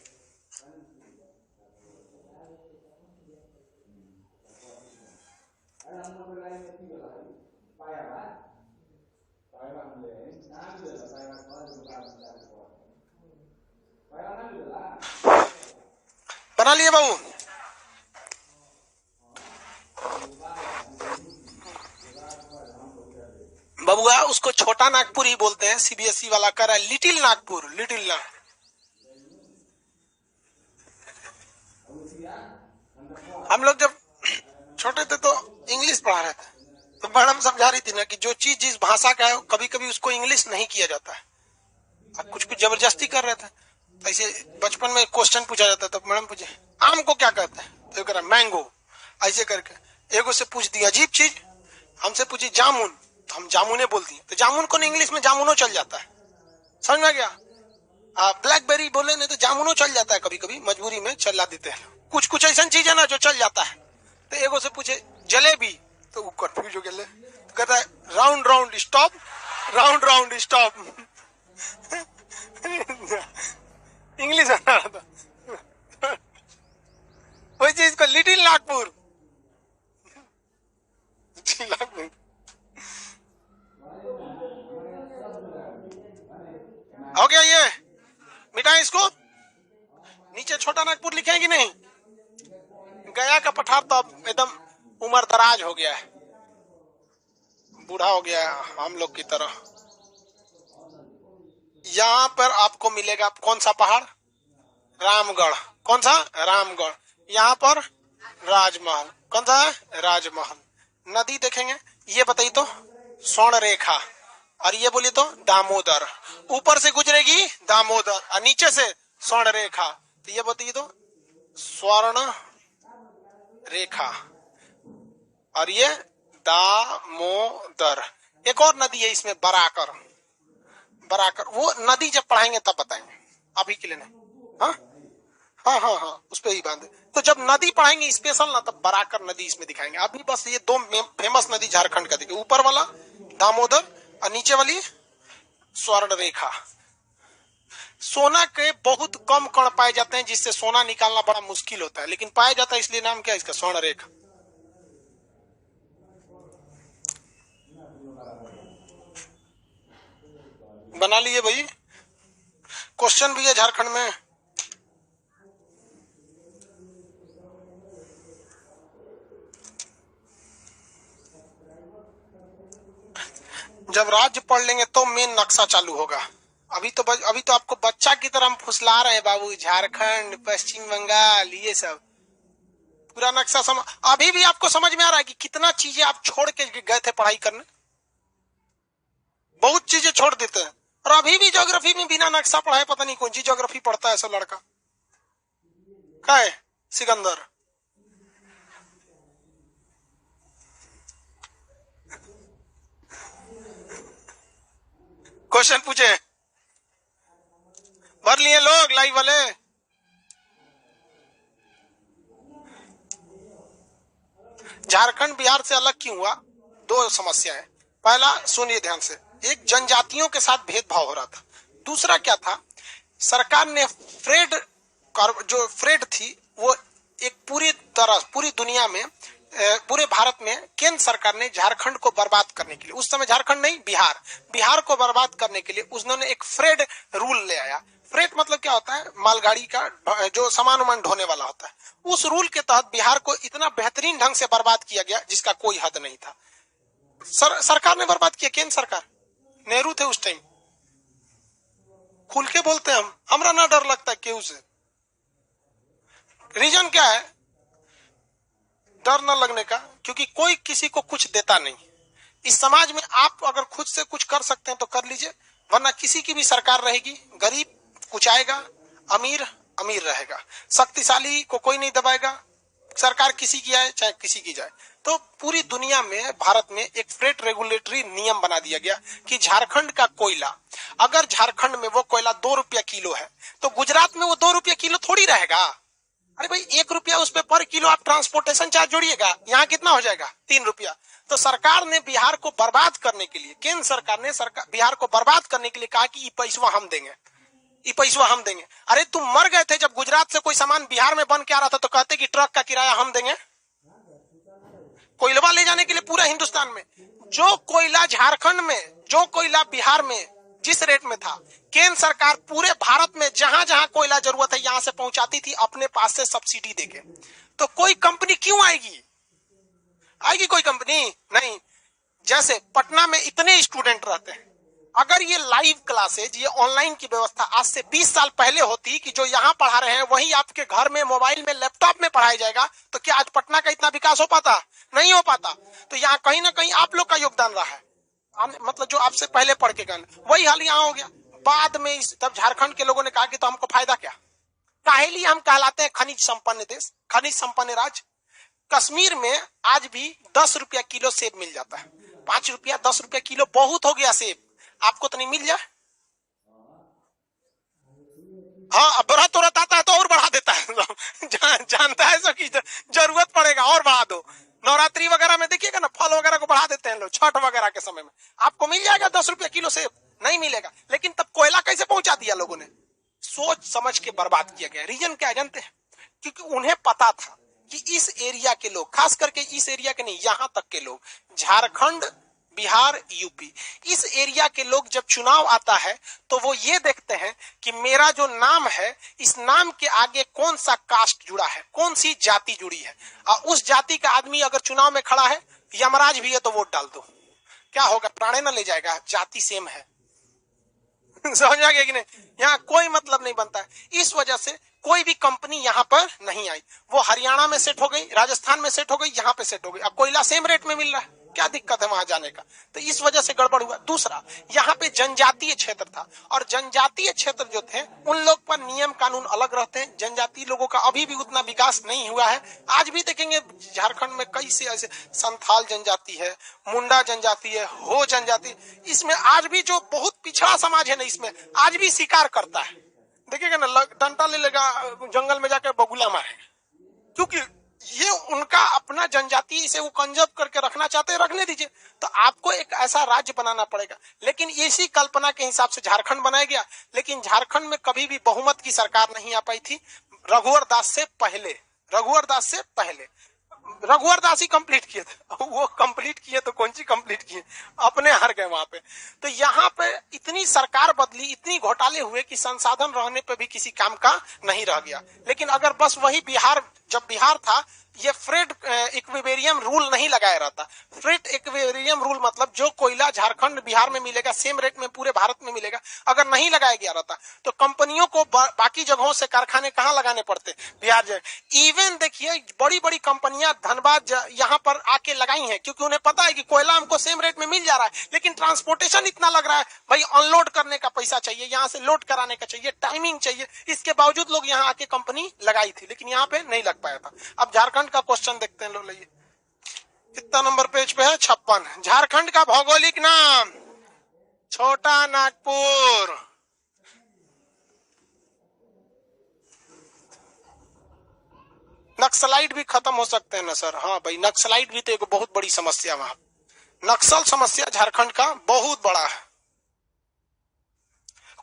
बना लिए बाबू? बबुआ उसको छोटा नागपुर ही बोलते हैं, सीबीएसई वाला कर रहा है लिटिल नागपुर, लिटिल ना। हम लोग जब छोटे थे तो इंग्लिश पढ़ा रहे थे, तो मैडम समझा रही थी ना कि जो चीज जिस भाषा का है कभी कभी उसको इंग्लिश नहीं किया जाता है। अब कुछ जबरदस्ती कर रहे थे, ऐसे बचपन में क्वेश्चन पूछा जाता है, तो मैडम पूछे आम को क्या कहते हैं, तो कह रहा मैंगो। ऐसे करके एगो से पूछ दिया अजीब चीज, हमसे पूछी जामुन, तो हम जामुने बोल दिए, तो जामुन को इंग्लिश में जामुनो चल जाता है, समझ में गया। ब्लैकबेरी बोले नहीं तो जामुनो चल जाता है, कभी कभी मजबूरी में चला देते हैं। कुछ कुछ ऐसा चीज है ना जो चल जाता है। तो एगो से पूछे जलेबी, तो वो कंफ्यूज हो गया, तो कहता है round round stop, round round stop. English बना रहा था। वही चीज को लिटिल नागपुर, हो गया। ये मिटाएं इसको, नीचे छोटा नागपुर लिखेंगे नहीं। गया का पठार तो अब एकदम उम्र दराज हो गया है, बूढ़ा हो गया है हम लोग की तरह। यहाँ पर आपको मिलेगा कौन सा पहाड़? रामगढ़। कौन सा? रामगढ़। यहाँ पर राजमहल। कौन सा है? राजमहल। नदी देखेंगे, ये बताइए तो स्वर्ण रेखा, और ये बोलिए तो दामोदर। ऊपर से गुजरेगी दामोदर और नीचे से स्वर्ण रेखा, तो ये बताइए तो स्वर्ण रेखा, और ये दामोदर। एक और नदी है इसमें बराकर, बराकर। वो नदी जब पढ़ाएंगे तब बताएंगे, अभी के लिए नहीं। हाँ हाँ हाँ हाँ, उस पर ही बांधे। तो जब नदी पढ़ाएंगे स्पेशल ना, तब बराकर नदी इसमें दिखाएंगे। अभी बस ये दो फेमस नदी झारखंड का दिखे, ऊपर वाला दामोदर और नीचे वाली स्वर्ण रेखा। सोना के बहुत कम कण पाए जाते हैं, जिससे सोना निकालना बड़ा मुश्किल होता है, लेकिन पाया जाता है, इसलिए नाम क्या है इसका? स्वर्ण रेखा। बना लिए भाई, क्वेश्चन भी है झारखंड में। जब राज्य पढ़ लेंगे तो मेन नक्शा चालू होगा। अभी तो आपको बच्चा की तरह हम फुसला रहे हैं बाबू, झारखंड, पश्चिम बंगाल, ये सब पूरा नक्शा अभी भी आपको समझ में आ रहा है कि कितना चीजें आप छोड़ के गए थे पढ़ाई करने? बहुत चीजें छोड़ देते हैं, और अभी भी ज्योग्राफी में बिना नक्शा पढ़ाए पता नहीं कौन सी ज्योग्राफी पढ़ता है ऐसा लड़का। क्या है सिकंदर? क्वेश्चन पूछे, भर लिए लोग लाइव वाले? झारखंड बिहार से अलग क्यों हुआ? दो समस्या है। पहला, सुनिए ध्यान से, एक जनजातियों के साथ भेदभाव हो रहा था। दूसरा क्या था, सरकार ने जो फ्रेड थी वो एक पूरी दुनिया में, पूरे भारत में केंद्र सरकार ने झारखंड को बर्बाद करने के लिए, उस समय झारखंड नहीं बिहार को बर्बाद करने के लिए उन्होंने एक फ्रेड रूल ले आया। फ्रेट मतलब क्या होता है, मालगाड़ी का जो सामान वामान ढोने वाला होता है। उस रूल के तहत बिहार को इतना बेहतरीन ढंग से बर्बाद किया गया जिसका कोई हद नहीं था। सरकार ने बर्बाद किया, केंद्र सरकार, नेहरू थे उस टाइम। खुल के बोलते हैं हमरा ना डर लगता है केहू से। रीजन क्या है डर न लगने का? क्योंकि कोई किसी को कुछ देता नहीं। इस समाज में आप अगर खुद से कुछ कर सकते हैं तो कर लीजिए, वरना किसी की भी सरकार रहेगी, गरीब कुचाएगा, अमीर अमीर रहेगा, शक्तिशाली को कोई नहीं दबाएगा। सरकार किसी की आए चाहे किसी की जाए। तो पूरी दुनिया में, भारत में एक फ्रेट रेगुलेटरी नियम बना दिया गया कि झारखंड का कोयला, अगर झारखंड में वो कोयला 2 रुपया किलो है तो गुजरात में वो 2 रुपया किलो थोड़ी रहेगा। अरे भाई 1 रुपया उस पे पर किलो आप ट्रांसपोर्टेशन चार्ज जोड़िएगा, यहाँ कितना हो जाएगा? 3 रुपया। तो सरकार ने बिहार को बर्बाद करने के लिए, केंद्र सरकार ने बिहार को बर्बाद करने के लिए कहा कि ये पैसा हम देंगे, ये पैसा हम देंगे। अरे तुम मर गए थे जब गुजरात से कोई सामान बिहार में बन के आ रहा था तो कहते कि ट्रक का किराया हम देंगे, कोयला ले जाने के लिए पूरा हिंदुस्तान में। जो कोयला झारखंड में, जो कोयला बिहार में जिस रेट में था, केंद्र सरकार पूरे भारत में जहां जहां कोयला जरूरत है यहां से पहुंचाती थी अपने पास से सब्सिडी देके। तो कोई कंपनी क्यों आएगी? आएगी कोई कंपनी? नहीं। जैसे पटना में इतने स्टूडेंट रहते हैं, अगर ये लाइव क्लासेज, ये ऑनलाइन की व्यवस्था आज से 20 साल पहले होती कि जो यहाँ पढ़ा रहे हैं वही आपके घर में, मोबाइल में, लैपटॉप में पढ़ाया जाएगा, तो क्या आज पटना का इतना विकास हो पाता? नहीं हो पाता। तो यहाँ कहीं ना कहीं आप लोग का योगदान रहा है, मतलब जो आपसे पहले पढ़ के गए, वही हाल यहाँ हो गया। बाद में तब झारखंड के लोगों ने कहा कि तो हमको फायदा क्या? काहे लिए हम कहलाते हैं खनिज संपन्न देश, खनिज संपन्न राज्य। कश्मीर में आज भी 10 रुपया किलो सेब मिल जाता है। 5 रुपया 10 रुपया किलो बहुत हो गया सेब, आपको तो नहीं मिल जाए? हाँ, अब व्रत व्रत आता है तो और बढ़ा देता है जानता है सो कि जरूरत पड़ेगा और बढ़ा दो। नवरात्रि वगैरह में देखिएगा ना, फल वगैरह को बढ़ा देते हैं लोग, छठ वगैरह के समय में। आपको मिल जाएगा 10 रुपया किलो सेब? नहीं मिलेगा। लेकिन तब कोयला कैसे पहुंचा दिया लोगों ने? सोच समझ के बर्बाद किया गया। रीजन क्या जानते हैं? क्योंकि उन्हें पता था कि इस एरिया के लोग, खास करके इस एरिया के नहीं, यहां तक के लोग, झारखंड, बिहार, यूपी, इस एरिया के लोग जब चुनाव आता है तो वो ये देखते हैं कि मेरा जो नाम है, इस नाम के आगे कौन सा कास्ट जुड़ा है, कौन सी जाति जुड़ी है। और उस जाति का आदमी अगर चुनाव में खड़ा है, यमराज भी है तो वोट डाल दो, क्या होगा? प्राणे न ले जाएगा, जाति सेम है। समझ आ गया कि नहीं? यहाँ कोई मतलब नहीं बनता है। इस वजह से कोई भी कंपनी यहाँ पर नहीं आई। वो हरियाणा में सेट हो गई, राजस्थान में सेट हो गई, यहाँ पे सेट हो गई। अब कोयला सेम रेट में मिल रहा है, क्या दिक्कत है वहां जाने का? तो इस वजह से गड़बड़ हुआ। दूसरा, यहाँ पे जनजातीय क्षेत्र था और जनजातीय क्षेत्र जो थे उन लोग पर नियम कानून अलग रहते हैं। जनजातीय लोगों का अभी भी उतना विकास नहीं हुआ है। आज भी देखेंगे झारखंड में कई से ऐसे संथाल जनजाति है, मुंडा जनजाति है, हो जनजाति, इसमें आज भी जो बहुत पिछड़ा समाज है ना, इसमें आज भी शिकार करता है। देखिएगा ना, डंडा ले लेगा, जंगल में जाकर बगुला मारेगा, क्योंकि ये उनका अपना जनजाति, इसे वो कंजर्व करके रखना चाहते हैं, रखने दीजिए। तो आपको एक ऐसा राज्य बनाना पड़ेगा। लेकिन इसी कल्पना के हिसाब से झारखंड बनाया गया, लेकिन झारखंड में कभी भी बहुमत की सरकार नहीं आ पाई थी। रघुवर दास से पहले रघुवर दास ही कंप्लीट किए थे। वो कंप्लीट किए तो कौन सी कंप्लीट किए, अपने हार गए वहां पे। तो यहाँ पे इतनी सरकार बदली, इतनी घोटाले हुए कि संसाधन रहने पे भी किसी काम का नहीं रह गया। लेकिन अगर बस वही बिहार, जब बिहार था, ये फ्रेट इक्विवेरियम रूल नहीं लगाया रहता। फ्रेट इक्विवेरियम रूल मतलब जो कोयला झारखंड बिहार में मिलेगा सेम रेट में पूरे भारत में मिलेगा, अगर नहीं लगाया गया रहता तो कंपनियों को बाकी जगहों से कारखाने कहाँ लगाने पड़ते? बिहार जाए। इवन देखिए बड़ी बड़ी कंपनियां धनबाद यहाँ पर आके लगाई हैं, क्योंकि उन्हें पता है कि कोयला हमको सेम रेट में मिल जा रहा है, लेकिन ट्रांसपोर्टेशन इतना लग रहा है, भाई अनलोड करने का पैसा चाहिए, यहाँ से लोड कराने का चाहिए, टाइमिंग चाहिए। इसके बावजूद लोग यहाँ आके कंपनी लगाई थी, लेकिन यहाँ पे नहीं लग पाया था। अब झारखंड का क्वेश्चन देखते हैं, लो लाइए, कितना नंबर पेज पे है? 56। झारखंड का भौगोलिक नाम छोटा नागपुर। नक्सलाइट भी खत्म हो सकते हैं ना सर? हाँ भाई, नक्सलाइट भी तो एक बहुत बड़ी समस्या, वहां नक्सल समस्या झारखंड का बहुत बड़ा है।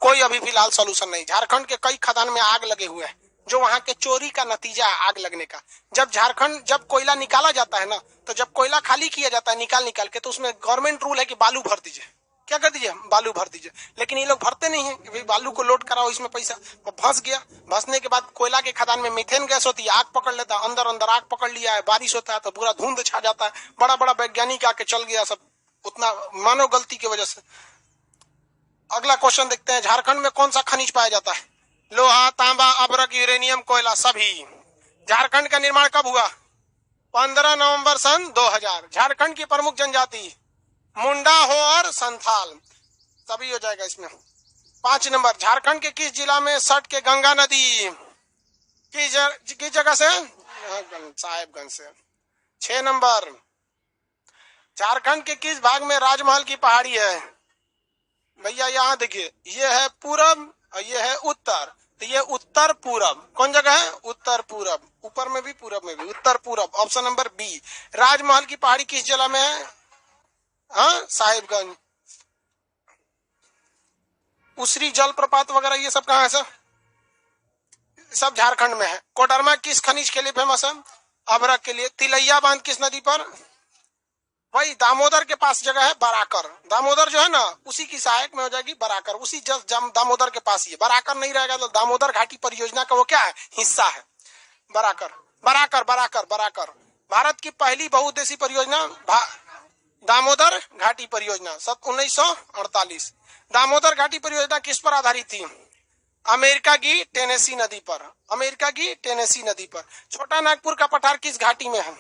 कोई अभी फिलहाल सोल्यूशन नहीं। झारखंड के कई खदान में आग लगे हुए हैं, जो वहां के चोरी का नतीजा है आग लगने का। जब कोयला निकाला जाता है ना, तो जब कोयला खाली किया जाता है निकाल के, तो उसमें गवर्नमेंट रूल है कि बालू भर दीजिए। क्या कर दीजिए? बालू भर दीजिए। लेकिन ये लोग भरते नहीं है कि भाई बालू को लोड कराओ, इसमें पैसा। वो फंस गया। फंसने के बाद कोयला के खदान में मीथेन गैस होती है, आग पकड़ लेता है, अंदर आग पकड़ लिया है, बारिश होता है तो पूरा धुंध छा जाता है, बड़ा बड़ा वैज्ञानिक आके चल गया सब, उतना मानव गलती की वजह से। अगला क्वेश्चन देखते हैं, झारखंड में कौन सा खनिज पाया जाता है? लोहा, तांबा, अभ्रक, यूरेनियम, कोयला, सभी। झारखंड का निर्माण कब हुआ? 15 नवंबर सन 2000। झारखंड की प्रमुख जनजाति मुंडा हो और संथाल, सभी हो जाएगा इसमें। 5 नंबर, झारखंड के किस जिला में सट के गंगा नदी किस जगह से? साहेबगंज से। 6 नंबर, झारखंड के किस भाग में राजमहल की पहाड़ी है? भैया यहाँ देखिए, ये है पूरब और ये है उत्तर, तो ये उत्तर पूरब। कौन जगह है? उत्तर पूरब। ऊपर में भी पूरब में भी उत्तर पूरब। Option number B. राजमहल की पहाड़ी किस जिला में है? हाँ, साहिबगंज। उसरी जलप्रपात वगैरह ये सब कहाँ है सर? सब झारखंड में है। कोडरमा किस खनिज के लिए फेमस है? अभ्रक के लिए। तिलैया बांध किस नदी पर? वही दामोदर के पास जगह है, बराकर। दामोदर जो है ना, उसी की सहायक में हो जाएगी बराकर, उसी दामोदर के पास ही है। बराकर नहीं रहेगा तो दामोदर घाटी परियोजना का वो क्या है? हिस्सा है बराकर। बराकर बराकर बराकर भारत की पहली बहुउद्देशीय परियोजना दामोदर घाटी परियोजना 1948। दामोदर घाटी परियोजना किस पर आधारित थी? अमेरिका की टेनेसी नदी पर। अमेरिका की टेनेसी नदी पर। छोटा नागपुर का पठार किस घाटी में है?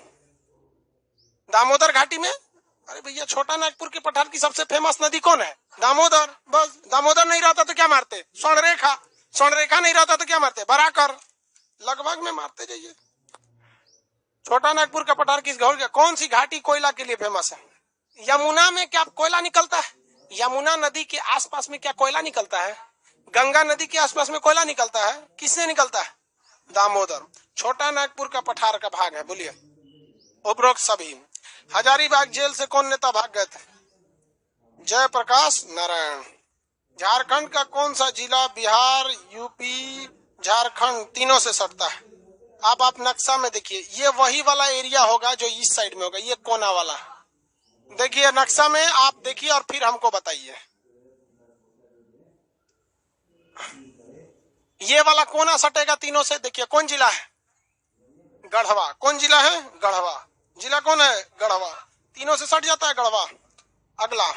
दामोदर घाटी में। अरे भैया, छोटा नागपुर के पठार की सबसे फेमस नदी कौन है? दामोदर। बस दामोदर नहीं रहता तो क्या मारते? स्वर्णरेखा। स्वर्णरेखा नहीं रहता तो क्या मारते? बराकर। लगभग में मारते जाइए। छोटा नागपुर का पठार किस कौन सी घाटी कोयला के लिए फेमस है? यमुना में क्या कोयला निकलता है? यमुना नदी के आसपास में क्या कोयला निकलता है? गंगा नदी के आसपास में कोयला निकलता है। किससे निकलता है? दामोदर। छोटा नागपुर का पठार का भाग है, बोलिए। उपरोक्त सभी। हजारीबाग जेल से कौन नेता भाग गए थे? जयप्रकाश नारायण। झारखंड का कौन सा जिला बिहार, यूपी, झारखंड तीनों से सटता है? अब आप नक्शा में देखिए, ये वही वाला एरिया होगा जो इस साइड में होगा, ये कोना वाला। देखिए नक्शा में, आप देखिए और फिर हमको बताइए। ये वाला कोना सटेगा तीनों से। देखिए कौन जिला है? गढ़वा। कौन जिला है? गढ़वा। जिला कौन है? गढ़वा। तीनों से सट जाता है गढ़वा। अगला,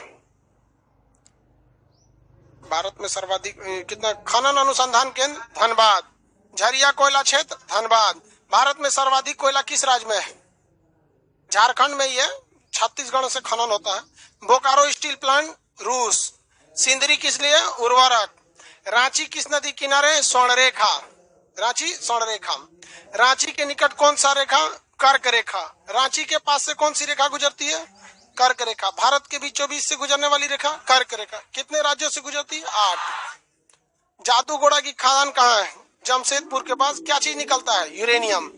भारत में सर्वाधिक कितना खनन अनुसंधान केंद्र? धनबाद। झरिया कोयला क्षेत्र? धनबाद। भारत में सर्वाधिक कोयला किस राज्य में है? झारखंड में ही है। छत्तीसगढ़ से खनन होता है। Bokaro steel plant? रूस। सिंदरी किस लिए? उर्वरक। रांची किस नदी किनारे? स्वर्णरेखा। रांची स्वर्णरेखा। रांची के निकट कौन सा रेखा? कर्क रेखा। रांची के पास से कौन सी रेखा गुजरती है? कर्क रेखा। भारत के बीचों बीच से गुजरने वाली रेखा? कर्क रेखा। कितने राज्यों से गुजरती है? 8। जादूगोड़ा की खादान कहाँ है? जमशेदपुर के पास। क्या चीज निकलता है? Uranium.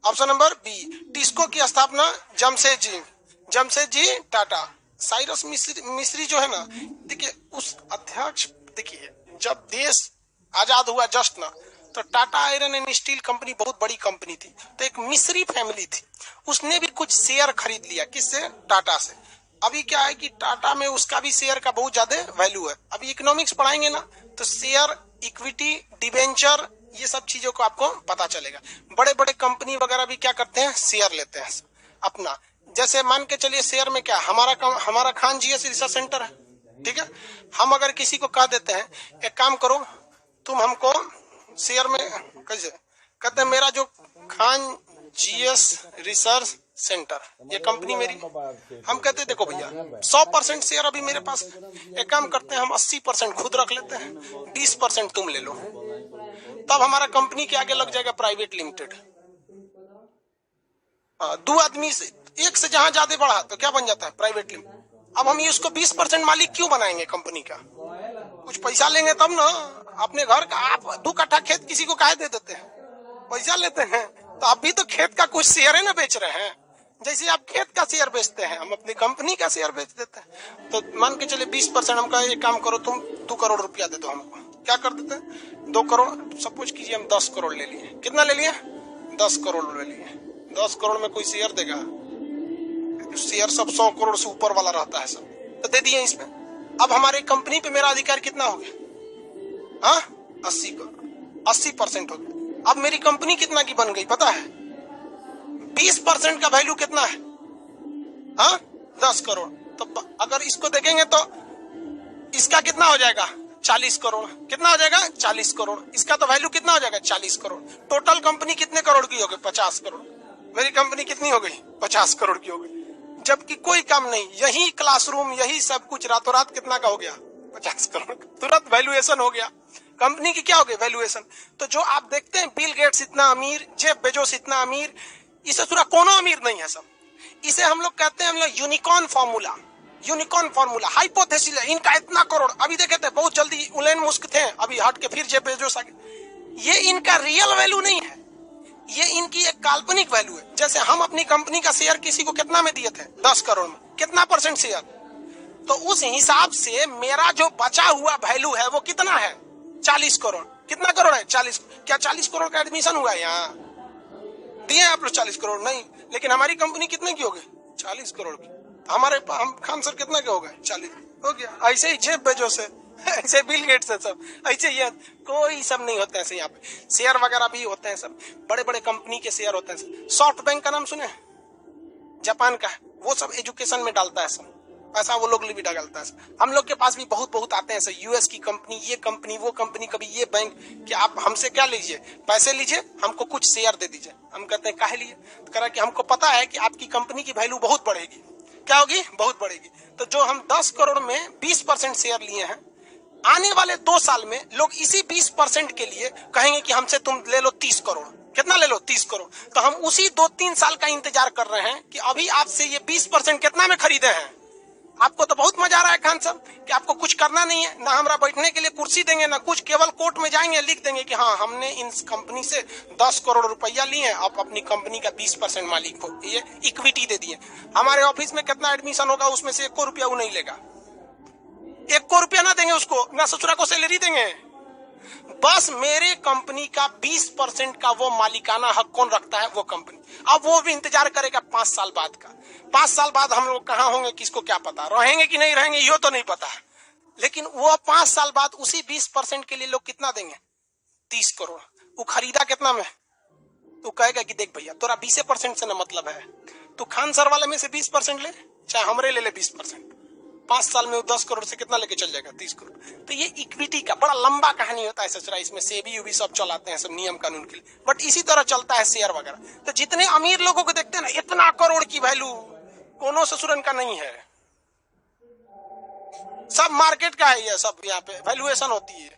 Option number B. TISCO की स्थापना? जमशेद जी टाटा। साइरस मिस्री जो है ना, देखिए उस अध्यक्ष, देखिए जब देश आजाद हुआ जस्ट ना, तो Tata iron and steel company बहुत बड़ी कंपनी थी, तो एक मिस्री फैमिली थी, उसने भी कुछ शेयर खरीद लिया। किससे? टाटा से। अभी क्या है कि टाटा में उसका भी शेयर का बहुत ज्यादा वैल्यू है। अभी इकोनॉमिक्स पढ़ाएंगे ना, तो शेयर, इक्विटी, डिबेंचर, ये सब चीजों को आपको पता चलेगा। बड़े बड़े कंपनी वगैरह भी क्या करते हैं? शेयर लेते हैं अपना। जैसे मान के चलिए शेयर में क्या, हमारा खान जीएस रिसर्च सेंटर है, ठीक है। हम अगर किसी को कह देते हैं एक काम करो, तुम हमको शेयर में, कैसे कहते हैं, मेरा जो खान जीएस रिसर्च सेंटर, ये कंपनी मेरी, हम कहते हैं देखो भैया 100% शेयर अभी मेरे पास, एक काम करते हैं हम 80% खुद रख लेते हैं, 20% तुम ले लो। तब हमारा कंपनी के आगे लग जाएगा प्राइवेट लिमिटेड। 2 आदमी से, एक से जहां ज्यादा बढ़ा तो क्या बन जाता है? Private limited. अब हम ये उसको 20% मालिक क्यों बनाएंगे कंपनी का? कुछ पैसा लेंगे तब ना। अपने घर का आप 2 कट्ठा खेत किसी को काहे दे देते हैं? पैसा लेते हैं, तो आप भी तो खेत का कुछ शेयर है ना बेच रहे हैं। जैसे आप खेत का शेयर बेचते हैं, हम अपनी कंपनी का शेयर बेच देते हैं। तो मान के चले 20%, हम कहा एक काम करो, तुम 2 करोड़ रुपया दे दो हमको, क्या कर देते हैं? 2 करोड़, सपोज कीजिए हम 10 करोड़ ले लिए। कितना ले लिए? 10 करोड़ ले लिए। 10 करोड़ में कोई शेयर देगा? शेयर सब 100 करोड़ से ऊपर वाला रहता है सब, तो दे दिए इसमें। अब हमारी कंपनी पे मेरा अधिकार कितना हो गया? हाँ, 80% हो गया। अब मेरी कंपनी कितना की बन गई पता है? 20% का वैल्यू कितना है? हाँ, 10 करोड़। तो अगर इसको देखेंगे तो इसका कितना हो जाएगा? 40 करोड़। कितना हो जाएगा? 40 करोड़। इसका तो वैल्यू कितना हो जाएगा? 40 करोड़। टोटल कंपनी कितने करोड़ की हो गई? 50 करोड़। मेरी कंपनी कितनी हो गई? 50 करोड़ की हो गई। जबकि कोई काम नहीं, यही क्लासरूम, यही सब कुछ रातों रात कितना का हो गया? 50 करोड़। तुरंत वैल्यूएशन हो गया कंपनी की। क्या हो गई? वैल्यूएशन। तो जो आप देखते हैं बिल गेट्स इतना अमीर, जेफ बेजोस इतना अमीर, इसे पूरा कोनो अमीर नहीं है सब। इसे हम लोग कहते हैं, हम लोग unicorn formula, unicorn formula, hypothesis है इनका इतना करोड़। अभी देखे थे बहुत जल्दी इलोन मस्क थे, अभी हट के फिर जेफ बेजोस आ गए। ये इनका रियल वैल्यू नहीं है, ये इनकी एक काल्पनिक वैल्यू है। जैसे हम अपनी कंपनी का शेयर किसी को कितना में दिए थे? 10 करोड़ में। कितना % शेयर? तो उस हिसाब से मेरा जो बचा हुआ वैल्यू है वो कितना है? 40 करोड़। कितना करोड़ है? 40। क्या 40 करोड़ का एडमिशन हुआ है यहाँ? दिए आप लोग 40 करोड़? नहीं। लेकिन हमारी कंपनी कितने की हो गई? 40 करोड़ की। हमारे हम खान सर कितना के हो गए? 40 हो गया। ऐसे ही जेफ बेजोस है, ऐसे बिल गेट्स है सब, ऐसे ही कोई सब नहीं होता है। यहाँ पे शेयर वगैरह भी होते हैं, सब बड़े बड़े कंपनी के शेयर होते हैं। सॉफ्ट बैंक का नाम सुने? जापान का, वो सब एजुकेशन में डालता है सब पैसा, वो लोग भी डालता है। हम लोग के पास भी बहुत आते हैं, यूएस की कंपनी, ये कंपनी, वो कंपनी, कभी ये बैंक, कि आप हमसे क्या लीजिए? पैसे लीजिए, हमको कुछ शेयर दे दीजिए। हम कहते हैं काहे लिए? तो कह रहा कि हमको पता है कि आपकी कंपनी की वैल्यू बहुत बढ़ेगी। क्या होगी? बहुत बढ़ेगी। तो जो हम 10 करोड़ में 20% शेयर लिए हैं, आने वाले 2 साल में लोग इसी 20% के लिए कहेंगे कि हमसे तुम ले लो 30 करोड़। कितना ले लो? 30 करोड़। तो हम उसी 2-3 साल का इंतजार कर रहे हैं कि अभी आपसे ये 20% कितना में खरीदे हैं। आपको तो बहुत मजा आ रहा है खान साहब कि आपको कुछ करना नहीं है, ना हमारा बैठने के लिए कुर्सी देंगे ना कुछ, केवल कोर्ट में जाएंगे, लिख देंगे कि हाँ हमने इन कंपनी से 10 करोड़ रुपया लिए, आप अपनी कंपनी का 20% मालिक हो, ये इक्विटी दे दिए। हमारे ऑफिस में कितना एडमिशन होगा, उसमें से 1 रुपया वो नहीं लेगा, 1 रुपया ना देंगे उसको, ना ससुरा को सैलरी देंगे। बस मेरे कंपनी का 20% का वो मालिकाना हक कौन रखता है? वो कंपनी। अब वो भी इंतजार करेगा 5 साल बाद का। 5 साल बाद हम लोग कहाँ होंगे किसको क्या पता, रहेंगे कि नहीं रहेंगे ये तो नहीं पता। लेकिन वो 5 साल बाद उसी 20% के लिए लोग कितना देंगे? 30 करोड़। वो खरीदा कितना में? तू कहेगा कि देख भैया तोरा 20% से ना मतलब है, तू खान सर वाले में से 20% ले, चाहे हमरे ले ले 20%। 5 साल में वो 10 करोड़ से कितना लेके चल जाएगा? 30 करोड़। तो ये इक्विटी का बड़ा लंबा कहानी होता है ससुरा, इसमें सेबी यूबी सब चलाते हैं सब नियम कानून के लिए। बट इसी तरह चलता है शेयर वगैरह। तो जितने अमीर लोगों को देखते हैं ना, इतना करोड़ की वैल्यू कोनो ससुरन का नहीं है, सब मार्केट का है, ये सब यहाँ पे वैल्यूएशन होती है।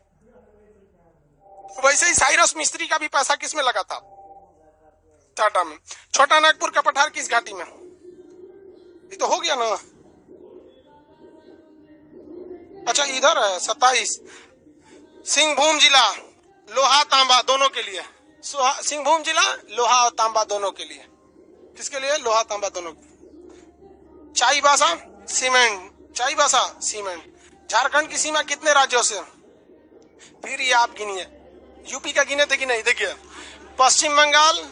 वैसे ही साइरस मिस्त्री का भी पैसा किसमें लगा था? टाटा में। छोटा नागपुर का पठार किस घाटी में? ये तो हो गया ना। अच्छा इधर है 27। सिंहभूम जिला लोहा तांबा दोनों के लिए, सिंहभूम जिला लोहा और तांबा दोनों के लिए। किसके लिए? लोहा तांबा दोनों के। Chaibasa cement, Chaibasa cement. झारखंड की सीमा कितने राज्यों से? फिर ये आप गिनिए, यूपी का गिने थे कि नहीं? देखिए पश्चिम बंगाल,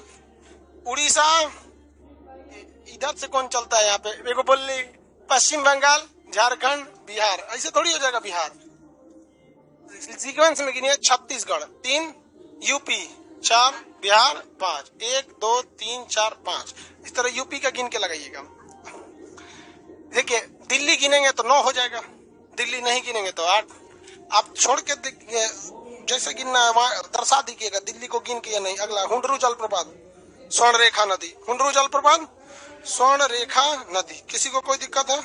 उड़ीसा, इधर से कौन चलता है यहाँ पे? देखो बोल ली पश्चिम बंगाल, झारखंड, बिहार। ऐसे थोड़ी हो जाएगा बिहार। सीक्वेंस में गिनिए, छत्तीसगढ़ 3, यूपी 4, बिहार 5, 1 2 3 4 5। इस तरह यूपी का गिन के लगाइएगा। देखिए दिल्ली गिनेंगे तो 9 हो जाएगा, दिल्ली नहीं गिनेंगे तो 8। आप छोड़ के जैसे गिनना है वहां दर्शा दीजिएगा, दिल्ली को गिन के या नहीं। अगला हुंडरू जलप्रपात, स्वर्ण रेखा नदी, हुंडरू जलप्रपात, स्वर्ण रेखा नदी। किसी को कोई दिक्कत है?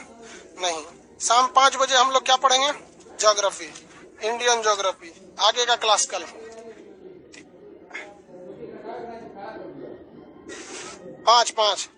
नहीं। शाम 5 बजे हम लोग क्या पढ़ेंगे? Geography, Indian geography. आगे का क्लास कल 5